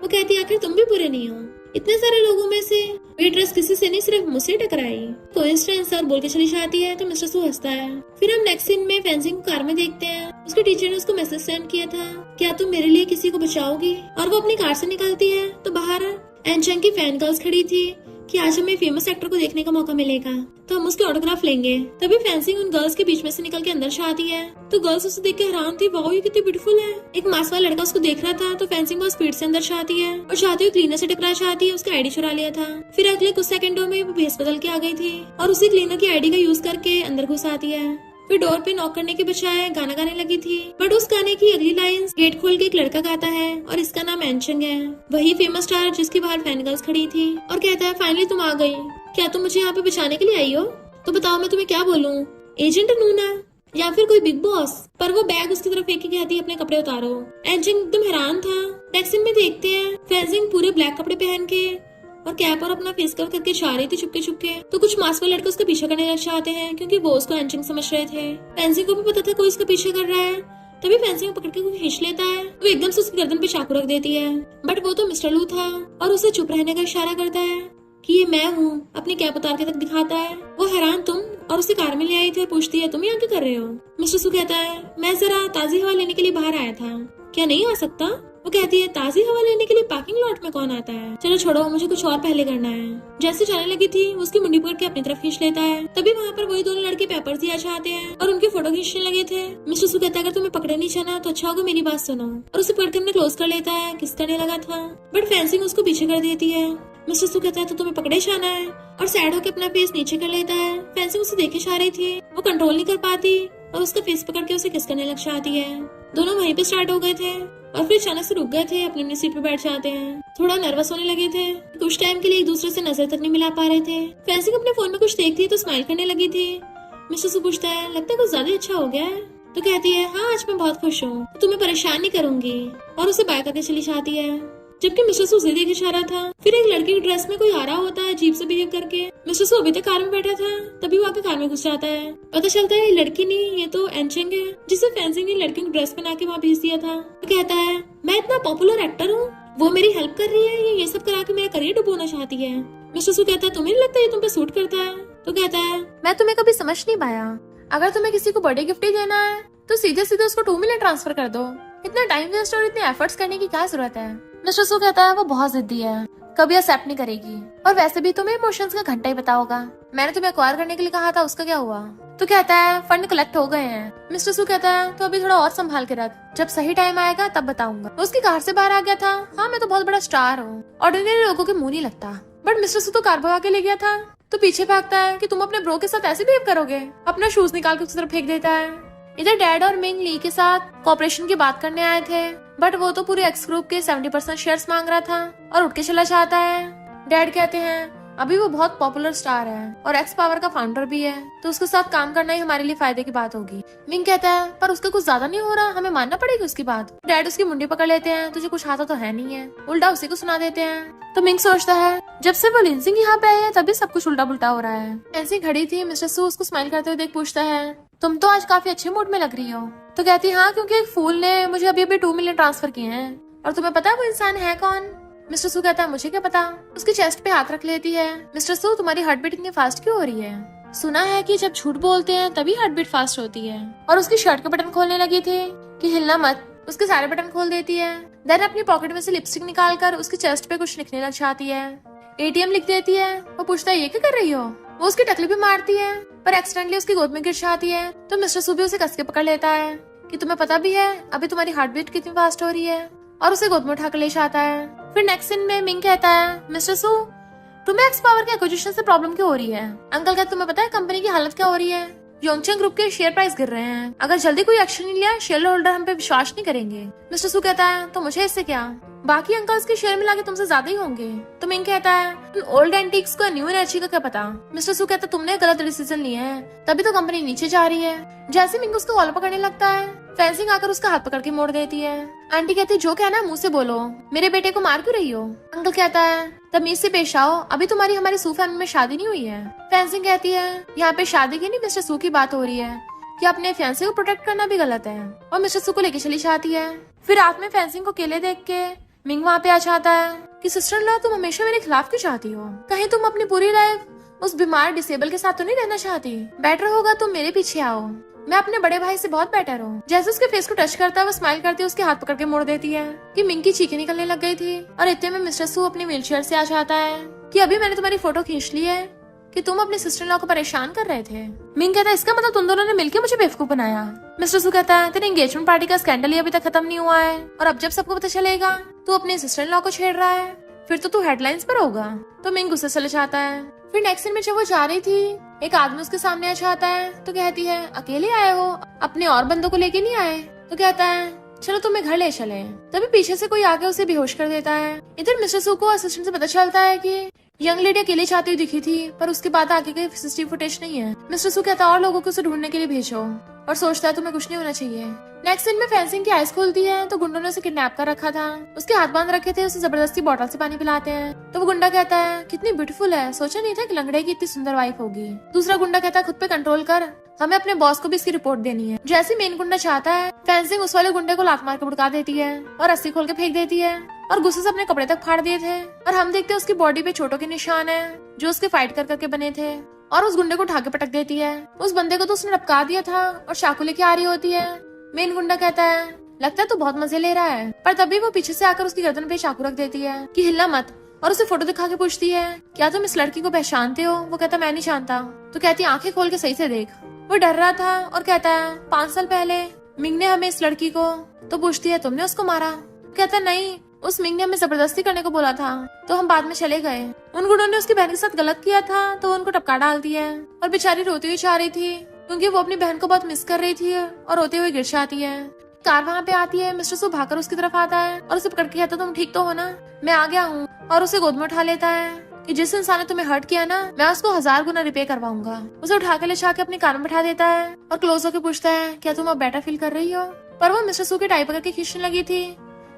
वो कहती है आखिर तुम भी बुरे नहीं हो, इतने सारे लोगों में से वेट्रेस किसी से नहीं सिर्फ मुझसे टकराई, कोइंसिडेंस और बोल के चली जाती है। तो मिस्टर सू हंसता है। फिर हम नेक्स्ट सीन में फेंसिंग को कार में देखते हैं। उसके टीचर ने उसको मैसेज सेंड किया था क्या तुम मेरे लिए किसी को बचाओगी। और वो अपनी कार से निकलती है तो बाहर एनचंग की फैन गर्ल्स खड़ी थी कि आज हमें फेमस एक्टर को देखने का मौका मिलेगा तो हम उसके ऑटोग्राफ लेंगे। तभी फेंसिंग उन गर्ल्स के बीच में से निकल के अंदर से आती है तो गर्ल्स उसे देख के हैरान थी, वाओ ये कितनी ब्यूटीफुल है। एक मास वाला लड़का उसको देख रहा था तो फेंसिंग बहुत स्पीड से अंदर से आती है और चाहती हुई क्लीनर से टकरा जाती है, उसका आईडी चुरा लिया था। फिर अगले कुछ सेकंडों में वो भेस बदल के आ गई थी और उसी क्लीनर की आईडी का यूज करके अंदर घुस आती है। फिर डोर पे नॉक करने के बजाय गाना गाने लगी थी बट उस गाने की अगली लाइंस गेट खोल के एक लड़का गाता है और इसका नाम एनचंग है, वही फेमस स्टार जिसके बाहर फैन गर्ल्स खड़ी थी। और कहता है फाइनली तुम आ गई, क्या तुम मुझे यहाँ पे बचाने के लिए आई हो। तो बताओ मैं तुम्हें क्या बोलूँ, एजेंट नूना या फिर कोई बिग बॉस। पर वो बैग उसकी तरफ फेंक के कहती है अपने कपड़े उतारो। एनचंग एकदम हैरान था। नेक्स्ट सीन में देखते हैं फेंसिंग पूरे ब्लैक कपड़े पहन के और कैप और अपना फेस कवर करके जा रही थी चुपके चुपके। तो कुछ मास्क वाले लड़के उसका पीछा करने लग जाते हैं क्योंकि वो उसको एनचंग समझ रहे थे। फेंसिंग को भी पता था कोई उसका पीछा कर रहा है। तभी फेंसिंग पकड़ के कोई खींच लेता है तो एकदम से उसकी गर्दन पे चाकू रख देती है बट वो तो मिस्टर लू था और उसे चुप रहने का इशारा करता है कि ये मैं हूँ। अपनी कैप उतार के तक दिखाता है। वो हैरान तुम और उसे कार में ले आई थी और पूछती है तुम यहाँ क्या कर रहे हो। मिस्टर सू कहता है मैं जरा ताजी हवा लेने के लिए बाहर आया था, क्या नहीं आ सकता। वो कहती है ताजी हवा लेने के लिए पार्किंग लॉट में कौन आता है, चलो छोड़ो मुझे कुछ और पहले करना है। जैसे जाने लगी थी उसकी मुंडी पकड़ के अपनी तरफ खींच लेता है। तभी वहाँ पर वही दोनों लड़के पेपर्स दिया चाहते हैं और उनकी फोटो खींचने लगे थे। मिस्टर सू कहता है अगर तुम्हें पकड़े नहीं जाना तो अच्छा होगा मेरी बात सुनो, और उसे पकड़ कर क्लोज कर लेता है, किस करने लगा था बट फेंसिंग उसको पीछे कर देती है। मिस्टर सू कहता है तो तुम्हें पकड़े जाना है और सैड होकर अपना फेस नीचे कर लेता है। फेंसिंग उसे देखे जा रही थी, वो कंट्रोल नहीं कर पाती और उसका फेस पकड़ के उसे किस करने लग जाती है। दोनों वहीं पे स्टार्ट हो गए थे और फिर अचानक से रुक गए थे, अपनी अपनी सीट पे बैठ जाते हैं। थोड़ा नर्वस होने लगे थे, कुछ टाइम के लिए एक दूसरे से नजर तक नहीं मिला पा रहे थे। फेंसिंग अपने फोन में कुछ देखती है तो स्माइल करने लगी थी। मिस्टर सू पूछता है लगता है कुछ ज्यादा अच्छा हो गया है, तो कहती है हाँ आज मैं बहुत खुश हूँ, तुम्हें परेशान नहीं करूंगी, और उसे बाय करके चली जाती है। जबकि मिस्टर सू उसे देखे जा रहा था, फिर एक लड़की की ड्रेस में कोई आ रहा होता है अजीब से बिहेव करके। मिस्टर सू अभी तक कार में बैठा था, तभी वो आके कार में घुस जाता है। पता चलता है ये लड़की नहीं, ये तो एनचेंग है जिसे फेंसिंग ने लड़की को ड्रेस पहना के वहाँ भेज दिया था। तो कहता है मैं इतना पॉपुलर एक्टर हूँ, वो मेरी हेल्प कर रही है, ये सब करा के मेरा करियर डुबोना चाहती है। मिस्टर सू कहता है तुम्हें नहीं लगता ये तुम पे सूट करता है, तो कहता है मैं तुम्हें कभी समझ नहीं पाया, अगर तुम्हें किसी को बर्थडे गिफ्ट ही देना है तो सीधे सीधे उसको 2 मिलियन ट्रांसफर कर दो, इतना टाइम वेस्ट और इतने एफर्ट्स करने की क्या जरूरत है। मिस्टर सू कहता है वो बहुत जिद्दी है, कभी एक्सेप्ट नहीं करेगी, और वैसे भी तुम्हें इमोशंस का घंटा ही पता होगा, मैंने तुम्हें एक्वायर करने के लिए कहा था उसका क्या हुआ। तो कहता है फंड कलेक्ट हो गए हैं। मिस्टर सू कहता है तो अभी थोड़ा और संभाल के रख, जब सही टाइम आएगा तब बताऊंगा। उसकी कार से बाहर आ गया था, हाँ मैं तो बहुत बड़ा स्टार हूँ, ऑर्डिनरी लोगों के मुंह नहीं लगता, बट मिस्टर सू तो कार भगा के ले गया था। तो पीछे भागता है कि तुम अपने ब्रो के साथ ऐसे बिहेव करोगे, अपना शूज निकाल के उसकी तरफ फेंक देता है। इधर डैड और मिंग ली के साथ कॉपरेशन की बात करने आए थे, बट वो तो पूरे एक्स ग्रुप के 70% शेयर्स मांग रहा था और उठ के चला जाता है। डैड कहते हैं अभी वो बहुत पॉपुलर स्टार है और एक्स पावर का फाउंडर भी है, तो उसके साथ काम करना ही हमारे लिए फायदे की बात होगी। मिंग कहता है पर उसका कुछ ज्यादा नहीं हो रहा, हमें मानना पड़ेगी उसकी बात। डैड उसकी मुंडी पकड़ लेते हैं, तुझे कुछ आता तो है नहीं है, उल्टा उसी को सुना देते हैं। तो मिंग सोचता है जब से वो लिंसिंग यहाँ पे आई है तभी सब कुछ उल्टा पुल्टा हो रहा है। ऐसी खड़ी थी, मिस्टर सू उसको स्माइल करते हुए देख पूछता है तुम तो आज काफी अच्छे मूड में लग रही हो। तो कहती है हाँ क्योंकि एक फूल ने मुझे अभी अभी 2 मिलियन ट्रांसफर किए हैं, और तुम्हें पता है वो इंसान है कौन। मिस्टर सू कहता है मुझे क्या पता। उसकी चेस्ट पे हाथ रख लेती है। मिस्टर सू तुम्हारी हार्ट बीट इतनी फास्ट क्यों हो रही है, सुना है कि जब झूठ बोलते हैं तभी हार्ट बीट फास्ट होती है। और उसकी शर्ट के बटन खोलने लगी थी कि हिलना मत, उसके सारे बटन खोल देती है। देन अपनी पॉकेट में से लिपस्टिक निकाल कर उसकी चेस्ट पे कुछ लिखने लग जाती है, ATM लिख देती है। वो पूछता है ये क्या कर रही हो, वो उसकी टकली पे मारती है पर एक्सीडेंटली उसकी गोद में गिर जाती है। तो मिस्टर सू भी उसे कस के पकड़ लेता है कि तुम्हें पता भी है अभी तुम्हारी हार्ट बीट कितनी फास्ट हो रही है, और उसे गोद में उठाकर ले जाता है। फिर नेक्स्ट सीन में मिंग कहता है मिस्टर सू तुम्हें एक्स पावर के एक्विजिशन से प्रॉब्लम क्यों हो रही है। अंकल क्या तुम्हें पता है कंपनी की हालत क्या हो रही है, योंगचेंग ग्रुप के शेयर प्राइस गिर रहे हैं, अगर जल्दी कोई एक्शन नहीं लिया शेयर होल्डर हम पे विश्वास नहीं करेंगे। मिस्टर सू कहता है तो मुझे इससे क्या, बाकी अंकल्स के शेयर मिला के तुमसे ज्यादा ही होंगे। तो मिंग कहता है ओल्ड एंटीक्स को न्यू एनर्जी का क्या पता। मिस्टर सू कहता है तुमने गलत डिसीजन लिया है, तभी तो कंपनी नीचे जा रही है। जैसे मिंग उसको कॉलर पकड़ने लगता है, फेंसिंग आकर उसका हाथ पकड़ के मोड़ देती है। आंटी कहती है जो कहना है मुंह से बोलो, मेरे बेटे को मार क्यों रही हो। अंकल कहता है तमीज से पेश आओ, अभी तुम्हारी हमारी सू फैमिली में शादी नहीं हुई है। फेंसिंग कहती है यहाँ पे शादी की नहीं मिस्टर सू की बात हो रही है, कि अपने फियांसे को प्रोटेक्ट करना भी गलत है, और मिस्टर सू को लेके चली जाती है। फिर रात में फेंसिंग को अकेले देख के मिंग वहाँ पे आ जाता है कि सिस्टर इन लॉ तुम हमेशा मेरे खिलाफ क्यों चाहती हो, कहीं तुम अपनी पूरी लाइफ उस बीमार डिसेबल के साथ तो नहीं रहना चाहती। बेटर होगा तुम मेरे पीछे आओ, मैं अपने बड़े भाई से बहुत बेटर हूँ। जैसे उसके फेस को टच करता है वो स्माइल करती है, उसके हाथ पकड़ के मोड़ देती है कि मिंग की चीखें निकलने लग गई थी। और इतने में मिस्टर सू अपनी व्हीलचेयर से आ जाता है कि अभी मैंने तुम्हारी फोटो खींच ली है कि तुम अपने सिस्टर इन लॉ को परेशान कर रहे थे। मिंग कहता है इसका मतलब तुम दोनों ने मिलकर मुझे बेवकूफ बनाया। मिस्टर सू कहता है तेरे एंगेजमेंट पार्टी का स्कैंडल ही अभी तक खत्म नहीं हुआ है, और अब जब सबको पता चलेगा तू अपने सिस्टर इन लॉ को छेड़ रहा है, फिर तो तू हेडलाइंस पर होगा। तो मिंग गुस्से चले जाता है। फिर नेक्स्ट सीन में जब वो जा रही थी एक आदमी उसके सामने आ जाता है, तो कहती है अकेले आए हो, अपने और बंदों को लेके नहीं आए। तो कहता है चलो तुम्हें घर ले चले। तभी पीछे से कोई आके उसे बेहोश कर देता है। इधर मिस्टर सू को असिस्टेंट से पता चलता है कि यंग लेडी अकेले जाती हुई दिखी थी, पर उसके बाद आगे के सीसीटीवी फुटेज नहीं है। मिस्टर सू कहता है और लोगों को उसे ढूंढने के लिए भेजो, और सोचता है तुम्हें कुछ नहीं होना चाहिए। नेक्स्ट सीन में फेंसिंग की आइस खुलती है तो गुंडों ने उसे किडनैप कर रखा था, उसके हाथ बांध रखे थे, उसे जबरदस्ती बोतल से पानी पिलाते हैं। तो वो गुंडा कहता है कितनी ब्यूटीफुल है, सोचा नहीं था कि लंगड़े की इतनी सुंदर वाइफ होगी। दूसरा गुंडा कहता है खुद पे कंट्रोल कर, हमें अपने बॉस को भी इसकी रिपोर्ट देनी है। जैसे मेन गुंडा चाहता है फेंसिंग उस वाले गुंडे को लात मार के भड़का देती है और रस्सी खोल के फेंक देती है, और गुस्से से अपने कपड़े तक फाड़ दिए थे। और हम देखते हैं उसकी बॉडी पे चोटों के निशान है जो उसके फाइट कर करके बने थे, और उस गुंडे को उठा के पटक देती है। उस बंदे को तो उसने लपका दिया था और चाकू लेके आ रही होती है। मेन गुंडा कहता है लगता है तो बहुत मजे ले रहा है, पर तभी वो पीछे से आकर उसकी गर्दन पे चाकू रख देती है कि हिलना मत, और उसे फोटो दिखा के पूछती है क्या तुम इस लड़की को पहचानते हो। वो कहता मैं नहीं जानता। तो कहती आंखें खोल के सही से देख। वो डर रहा था और कहता है 5 साल पहले मिंग ने हमें इस लड़की को। तो पूछती है तुमने उसको मारा। कहता नहीं, उस मिंग ने हमें जबरदस्ती करने को बोला था, तो हम बाद में चले गए। उन गुंडों ने उसकी बहन के साथ गलत किया था तो उनको टपका डाल दिया और बेचारी रोती हुई जा रही थी क्योंकि वो अपनी बहन को बहुत मिस कर रही थी और रोते हुए गिर जाती है। कार वहाँ पे आती है। मिस्टर सू भागकर उसकी तरफ आता है और उसे पकड़ के कहता तुम ठीक तो हो ना, मैं आ गया हूँ। और उसे गोद में उठा लेता है कि जिस इंसान ने तुम्हें हर्ट किया ना, मैं उसको 1000 गुना रिपे करवाऊंगा। उसे उठा के ले जाके अपनी कार में बैठा देता है और क्लोज होकर पूछता है क्या तुम अब बेटर फील कर रही हो। पर वो मिस्टर सू के टाई पकड़ के खींचने लगी थी।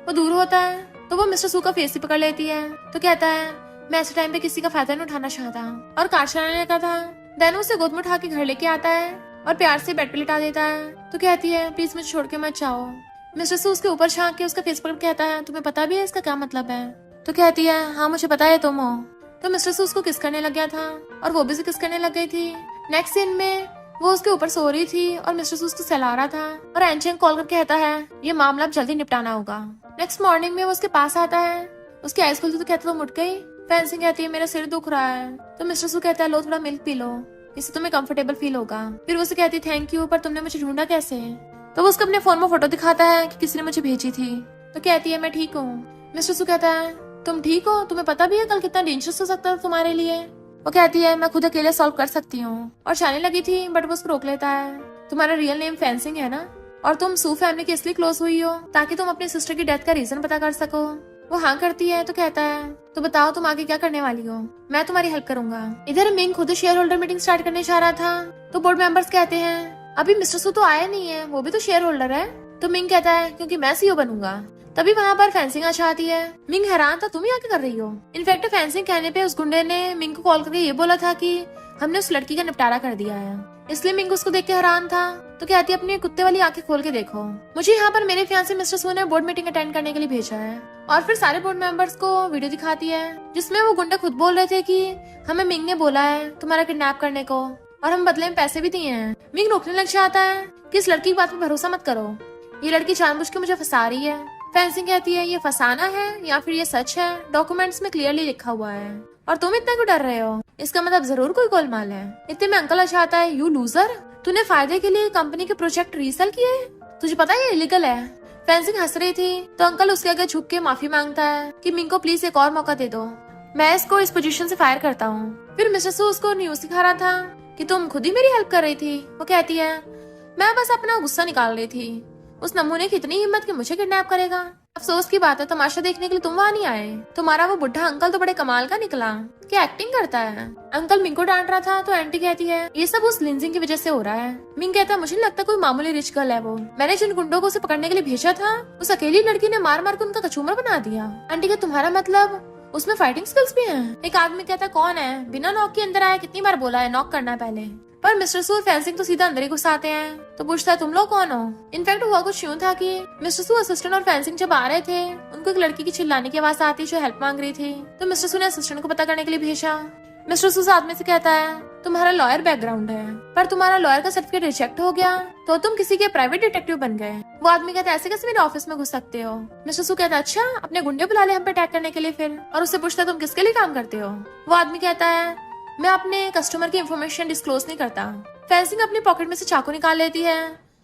वो दूर होता है तो वो मिस्टर सू का फेस ही पकड़ लेती है। तो कहता है मैं ऐसे टाइम पे किसी का फायदा नहीं उठाना चाहता और कार चलाने लगा था। देन उसे गोद में उठा के घर लेके आता है और प्यार से बेड पे लिटा देता है। तो कहती है प्लीज मुझे छोड़ के मत जाओ। मिस्टर सू उसके ऊपर झांक के उसका फेस पकड़ के कहता है तुम्हें पता भी है इसका क्या मतलब है। तो कहती है हाँ मुझे पता है तुम हो। तो मिस्टर सू उसको किस करने लग गया था और वो भी उसे किस करने लग गई थी। नेक्स्ट सीन में वो उसके ऊपर सो रही थी और मिस्टर सू उसको सहला रहा था और एनचेंग कॉल करके कहता है ये मामला अब जल्दी निपटाना होगा। नेक्स्ट मॉर्निंग में वो उसके पास आता है। उसकी आइज खुलती तो कहता तुम उठ गई। फैंसिंग कहती है मेरा सिर दुख रहा है। तो मिस्टर सू कहता है लो थोड़ा मिल्क पी लो, इससे तुम्हें कंफर्टेबल फील होगा। फिर वो उसे कहती थैंक यू, पर तुमने मुझे ढूंढा कैसे। तो वो उसको अपने फोन में फोटो दिखाता है कि किसी ने मुझे भेजी थी। तो कहती है मैं ठीक हूँ। मिस्टर सू कहता है तुम ठीक हो, तुम्हें पता भी है कल कितना डेंजरस हो सकता है तुम्हारे लिए। वो कहती है मैं खुद अकेले सॉल्व कर सकती हूँ। और जाने लगी थी बट वो उसको रोक लेता है। तुम्हारा रियल नेम फैंसिंग है ना, और तुम सू फैमिली के इसलिए क्लोज हुई हो ताकि तुम अपनी सिस्टर की डेथ का रीजन पता कर सको। वो हाँ करती है। तो कहता है तो बताओ तुम आगे क्या करने वाली हो, मैं तुम्हारी हेल्प करूंगा। इधर मिंग खुद शेयर होल्डर मीटिंग स्टार्ट करने जा रहा था। तो बोर्ड मेंबर्स कहते हैं अभी मिस्टर सू तो आया नहीं है, वो भी तो शेयर होल्डर है। तो मिंग कहता है क्योंकि मैं सीईओ बनूंगा। तभी वहाँ पर फैंसिंग आ जाती है। मिंग हैरान था तुम यहाँ क्या कर रही हो। इनफैक्ट फैंसिंग कहने पे उस गुंडे ने मिंग को कॉल करके ये बोला था कि हमने उस लड़की का निपटारा कर दिया है, इसलिए मिंग उसको देख के हैरान था। तो कहती है अपनी कुत्ते वाली आंखें खोल के देखो, मुझे यहाँ पर मेरे फियांसे मिस्टर सू ने बोर्ड मीटिंग अटेंड करने के लिए भेजा है। और फिर सारे बोर्ड मेंबर्स को वीडियो दिखाती है जिसमें वो गुंडे खुद बोल रहे थे कि हमें मिंग ने बोला है तुम्हारा किडनैप करने को और हम बदले में पैसे भी दिए हैं। मिंग रोकने लग जाता है कि इस लड़की की बात में भरोसा मत करो, ये लड़की जानबूझ के मुझे फंसा रही है। फैंसिंग कहती है ये फंसाना है या फिर ये सच है, डॉक्यूमेंट्स में क्लियरली लिखा हुआ है और तुम इतना क्यों डर रहे हो, इसका मतलब जरूर कोई गोलमाल है। इतने में अंकल आ जाता है यू लूजर, तूने फायदे के लिए कंपनी के प्रोजेक्ट रीसेल किए, तुझे पता है ये इलीगल है। फैंसिंग हंस रही थी तो अंकल उसके आगे झुक के माफी मांगता है कि मिंग को प्लीज एक और मौका दे दो, मैं इसको इस पोजीशन से फायर करता हूँ। फिर मिस्टर सू उसको न्यूज सिखा रहा था कि तुम खुद ही मेरी हेल्प कर रही थी। वो कहती है मैं बस अपना गुस्सा निकाल रही थी, उस नमूने की इतनी हिम्मत कि मुझे किडनैप करेगा। अफसोस की बात है तमाशा देखने के लिए तुम वहाँ नहीं आए। तुम्हारा वो बुढ़ा अंकल तो बड़े कमाल का निकला, क्या एक्टिंग करता है। अंकल मिंग को डांट रहा था तो आंटी कहती है ये सब उस लिंजिंग की वजह से हो रहा है। मिंग कहता है मुझे नहीं लगता कोई मामूली रिच गर्ल है वो, मैंने जिन गुंडों को उसे पकड़ने के लिए भेजा था उस अकेली लड़की ने मार मार कर उनका कचूमर बना दिया। आंटी का तुम्हारा मतलब उसमें फाइटिंग स्किल्स भी हैं। एक आदमी कहता कौन है, बिना नॉक के अंदर आया, कितनी बार बोला है नॉक करना है पहले। पर मिस्टर सू और फैंसिंग तो सीधा अंदर ही घुसाते हैं। तो पूछता है तुम लोग कौन हो। इनफैक्ट हुआ कुछ यूं था कि मिस्टर सू असिस्टेंट और फैंसिंग जब आ रहे थे उनको एक लड़की की चिल्लाने की आवाज आती जो हेल्प मांग रही थी। तो मिस्टर सू ने असिस्टेंट को पता करने के लिए भेजा। मिस्टर सू साथ में से कहता है तुम्हारा लॉयर बैकग्राउंड है पर तुम्हारा लॉयर का सर्टिफिकेट रिजेक्ट हो गया तो तुम किसी के प्राइवेट डिटेक्टिव बन गए। वो आदमी कहता है ऐसे कैसे मेरे ऑफिस में घुस सकते हो। मिस्टर सू कहता है अच्छा अपने गुंडे बुला ले हम पे अटैक करने के लिए फिर, और उससे पूछता है तुम किसके लिए काम करते हो। वो आदमी कहता है मैं अपने कस्टमर की इन्फॉर्मेशन डिस्क्लोज नहीं करता। फैंसिंग अपनी पॉकेट में से चाकू निकाल लेती है।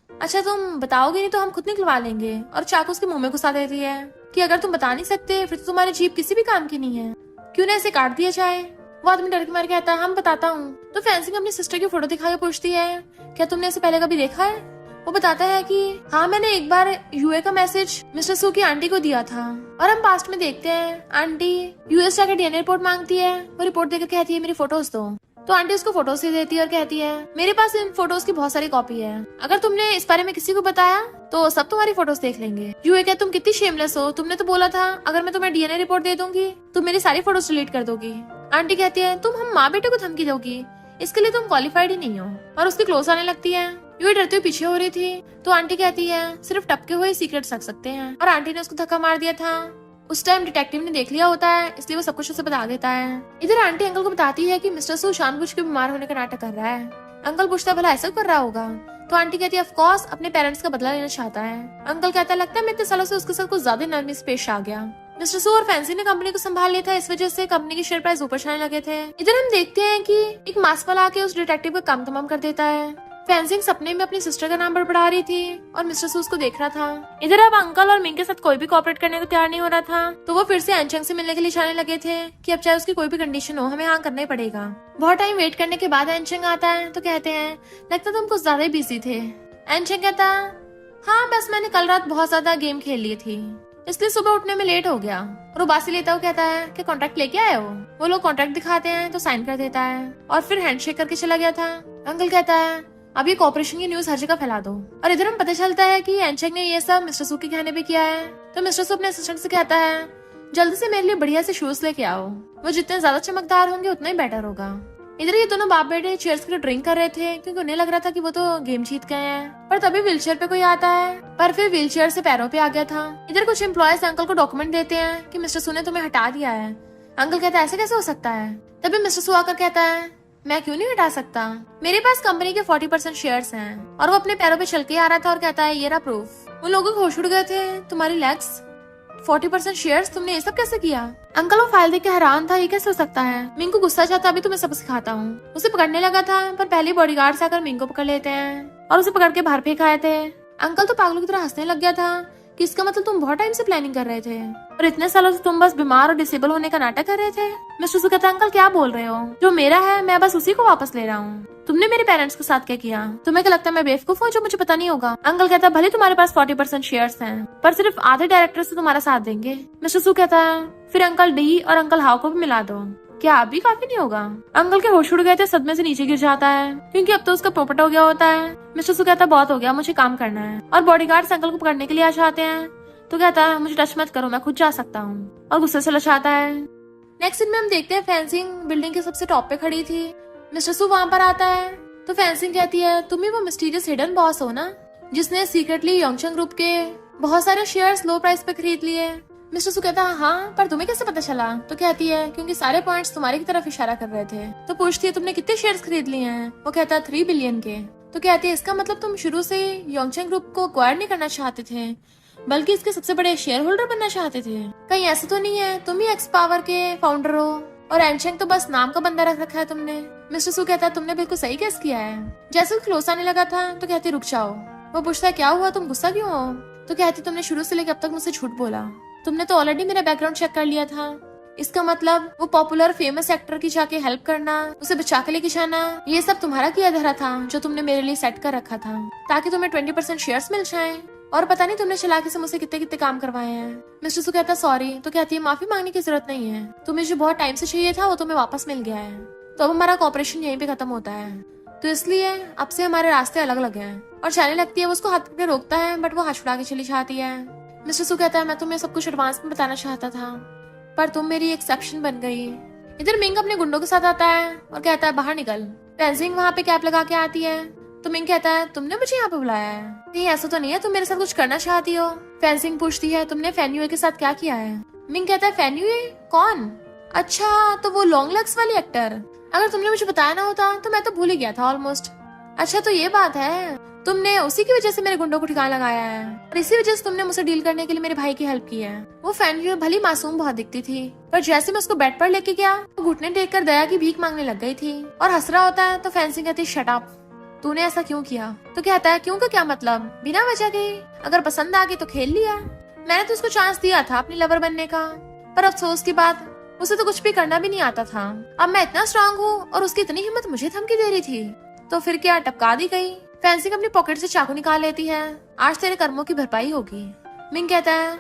अच्छा तुम बताओगे नहीं तो हम खुद निकलवा लेंगे, और चाकू उसके मुंह में घुसा देती है कि अगर तुम बता नहीं सकते फिर तो तुम्हारी जीभ किसी भी काम की नहीं है, क्यों ना इसे काट दिया जाए। वो आदमी डर के मारे कहता है हम बताता हूँ। तो फैंसिंग अपनी सिस्टर की फोटो दिखा के पूछती है क्या तुमने इसे पहले कभी देखा है। वो बताता है कि हाँ मैंने एक बार यूए का मैसेज मिस्टर सू की आंटी को दिया था, और हम पास्ट में देखते हैं आंटी यूएस जाकर डीएनए रिपोर्ट मांगती है। वो रिपोर्ट देकर कहती है मेरी फोटोज दो। तो आंटी उसको फोटोज दे देती है और कहती है मेरे पास इन फोटोज की बहुत सारी कॉपी है, अगर तुमने इस बारे में किसी को बताया तो सब तुम्हारी फोटोज देख लेंगे। यूए क्या तुम कितनी शेमलेस हो, तुमने तो बोला था अगर मैं तुम्हें डीएनए रिपोर्ट दे दूंगी तुम मेरी सारी फोटोज डिलीट कर दोगी। आंटी कहती है तुम हम माँ बेटे को धमकी दोगी, इसके लिए तुम क्वालिफाइड ही नहीं हो, और उसकी क्लोज आने लगती है। यूए डरते हुए पीछे हो रही थी तो आंटी कहती है सिर्फ टपके हुए सीक्रेट रख सकते हैं, और आंटी ने उसको धक्का मार दिया था। उस टाइम डिटेक्टिव ने देख लिया होता है इसलिए वो सब कुछ उसे बता देता है। इधर आंटी अंकल को बताती है कि मिस्टर सू जानबूझ के बीमार होने का नाटक कर रहा है। अंकल पूछता है भला ऐसा कर रहा होगा। तो आंटी कहती है ऑफ कोर्स अपने पेरेंट्स का बदला लेना चाहता है। अंकल कहता है लगता है मैं इतने सालों से उसके साथ कुछ ज्यादा नरमी से पेश आ गया। मिस्टर सू और फैंसी ने कंपनी को संभाल लिया था, इस वजह से कंपनी के शेयर प्राइस ऊपर जाने लगे थे। इधर हम देखते हैं कि एक मास्क वाला आके उस डिटेक्टिव का काम तमाम कर देता है। फैंसिंग सपने में अपनी सिस्टर का नाम बड़बड़ा रही थी और मिस्टर सू उसको देख रहा था। इधर अब अंकल और मिंग के साथ कोई भी कोऑपरेट करने को तैयार नहीं हो रहा था, तो वो फिर से एनचंग से मिलने के लिए जाने लगे थे कि अब चाहे उसकी कोई भी कंडीशन हो हमें हाँ करना ही पड़ेगा। बहुत टाइम वेट करने के बाद एनचंग आता है तो कहते हैं लगता तुम कुछ ज्यादा ही बिजी थे। एनचंग कहता हाँ बस मैंने कल रात बहुत ज्यादा गेम खेल ली थी इसलिए सुबह उठने में लेट हो गया। और उबासी लेता हुआ कहता है कि कॉन्ट्रैक्ट लेके आए हो। वो लोग कॉन्ट्रैक्ट दिखाते हैं तो साइन कर देता है और फिर हैंडशेक करके चला गया था। अंकल कहता है अब ये कॉपरेशन की न्यूज हर जगह फैला दो। और इधर हम पता चलता है कि एनचेंग ने ये सब मिस्टर सू के कहने पे किया है। तो मिस्टर सू अपने असिस्टेंट से कहता है जल्दी से मेरे लिए बढ़िया से शूज लेके आओ, वो जितने ज्यादा चमकदार होंगे उतना ही बेटर होगा। इधर ये दोनों बाप बेटे चेयर्स के लिए ड्रिंक कर रहे थे क्योंकि उन्हें लग रहा था कि वो तो गेम जीत गए हैं, पर तभी व्हीलचेयर पे कोई आता है पर फिर व्हीलचेयर से पैरों पे आ गया था। इधर कुछ एम्प्लॉयज अंकल को डॉक्यूमेंट देते हैं कि मिस्टर सू ने तुम्हें हटा दिया है। अंकल कहता है ऐसे कैसे हो सकता है। तभी मिस्टर सू आकर कहता है मैं क्यों नहीं हटा सकता, मेरे पास कंपनी के 40% शेयर्स हैं। और वो अपने पैरों पे चल के आ रहा था और कहता है ये रहा प्रूफ। उन लोगों को होश उड़ गए थे तुम्हारी लेग्स 40% शेयर्स, तुमने ये सब कैसे किया। अंकल वो फाइल देख के हैरान था ये कैसे हो सकता है। मिंग को गुस्सा चाहता अभी तुम्हें सबक सिखाता हूँ। उसे पकड़ने लगा था पर पहले बॉडीगार्ड्स आकर मिंग को पकड़ लेते हैं और उसे पकड़ के बाहर फेंक आए थे। अंकल तो पागलों की तरह हंसने लग गया था कि इसका मतलब तुम बहुत टाइम से प्लानिंग कर रहे थे और इतने सालों से तुम बस बीमार और डिसेबल होने का नाटक कर रहे थे। मिस्टर सू कहता अंकल क्या बोल रहे हो, जो मेरा है मैं बस उसी को वापस ले रहा हूँ। तुमने मेरे पेरेंट्स के साथ क्या किया, तुम्हें क्या लगता है मैं बेवकूफ हूँ जो मुझे पता नहीं होगा। अंकल कहता भले तुम्हारे पास 40% शेयर्स हैं पर सिर्फ आधे डायरेक्टर से तुम्हारा साथ देंगे। मिस्टर सू कहता है फिर अंकल डी और अंकल हाउ को भी मिला दो, क्या अभी काफी नहीं होगा। अंकल के होश उड़ गए थे, सदमे से नीचे गिर जाता है क्योंकि अब तो उसका पोपट हो गया होता है। मिस्टर सू कहता बहुत हो गया मुझे काम करना है। और बॉडीगार्ड्स अंकल को पकड़ने के लिए आ जाते हैं तो कहता है मुझे टच मत करो मैं खुद जा सकता हूँ और गुस्से से लचाता है। नेक्स्ट सीन में हम देखते हैं फेंसिंग बिल्डिंग के सबसे टॉप पे खड़ी थी। मिस्टर सू वहाँ पर आता है तो फेंसिंग कहती है तुम ही वो मिस्टीरियस हिडन बॉस हो ना जिसने सीक्रेटली योंगचंग ग्रुप के बहुत सारे शेयर्स लो प्राइस पे खरीद लिए। मिस्टर सू कहता है हाँ पर तुम्हें कैसे पता चला। तो कहती है क्योंकि सारे पॉइंट्स तुम्हारी की तरफ इशारा कर रहे थे। तो पूछती है तुमने कितने शेयर्स खरीद लिए हैं। वो कहता है 3 बिलियन के। तो कहती है इसका मतलब तुम शुरू से योंगचंग ग्रुप को एक्वायर नहीं करना चाहते थे बल्कि इसके सबसे बड़े शेयर होल्डर बनना चाहते थे। कहीं ऐसा तो नहीं है तुम ही एक्स पावर के फाउंडर हो और एनचेंग तो बस नाम का बंदा रख रखा है तुमने। मिस्टर सू कहता है तुमने बिल्कुल सही गेस किया है। जैसे वो क्लोज आने लगा था तो कहती रुक जाओ। वो पूछता है क्या हुआ तुम गुस्सा क्यों हो। तो कहती तुमने शुरू से लेकर अब तक मुझसे झूठ बोला, तुमने तो ऑलरेडी मेरा बैकग्राउंड चेक कर लिया था। इसका मतलब वो पॉपुलर फेमस एक्टर की जाके हेल्प करना, उसे बचा के लेके जाना, ये सब तुम्हारा किया धरा था जो तुमने मेरे लिए सेट कर रखा था ताकि तुम्हें 20% शेयर्स मिल जाए। और पता नहीं तुमने चालाकी से मुझसे कितने कितने काम करवाए हैं। मिस्टर सू कहता सॉरी। तो कहती है माफी मांगने की जरूरत नहीं है, तुम्हें जो बहुत टाइम से चाहिए था वो तुम्हें वापस मिल गया है। तो अब हमारा कॉपरेशन यहीं पे खत्म होता है, तो इसलिए अब से हमारे रास्ते अलग अलग हैं। और जाने लगती है वो उसको हाथ पकड़े रोकता है बट वो हाथ छुड़ा के चली जाती है। मिस्टर सू कहता है मैं तुम्हें सब कुछ एडवांस में बताना चाहता था पर तुम मेरी एक्सेप्शन बन गई। इधर मिंग अपने गुंडों के साथ आता है और कहता है बाहर निकल। फेंसिंग वहाँ पे कैप लगा के आती है तो मिंग कहता है तुमने मुझे यहाँ पे बुलाया है, नहीं ऐसा तो नहीं है तुम मेरे साथ कुछ करना चाहती हो। फेंसिंग पूछती है तुमने फेन्यूए के साथ क्या किया है। मिंग कहता है फेन्यूए कौन, अच्छा तो वो लॉन्ग लेग्स वाली एक्टर, अगर तुमने मुझे बताया ना होता तो मैं तो भूल ही गया था ऑलमोस्ट। अच्छा तो ये बात है, तुमने उसी की वजह से मेरे गुंडों को ठिकाना लगाया है और इसी वजह से तुमने मुझसे डील करने के लिए मेरे भाई की हेल्प की है। वो फेन्यूए भली मासूम बहुत दिखती थी पर जैसे मैं उसको बेड पर लेके गया वो घुटने टेक कर दया की भीख मांगने लग गई थी और हंस रहा होता है। तो फेंसिंग कहती है शट अप, तूने ऐसा क्यों किया। तो कहता है क्यों का क्या मतलब, बिना वजह के, अगर पसंद आ गई तो खेल लिया। मैंने तो उसको चांस दिया था अपनी लवर बनने का पर अफसोस की बात उसे तो कुछ भी करना भी नहीं आता था। अब मैं इतना स्ट्रांग हूँ और उसकी इतनी हिम्मत मुझे धमकी दे रही थी तो फिर क्या टपका दी गई। फेंसिंग अपनी पॉकेट से चाकू निकाल लेती है, आज तेरे कर्मों की भरपाई होगी। मिंग कहता है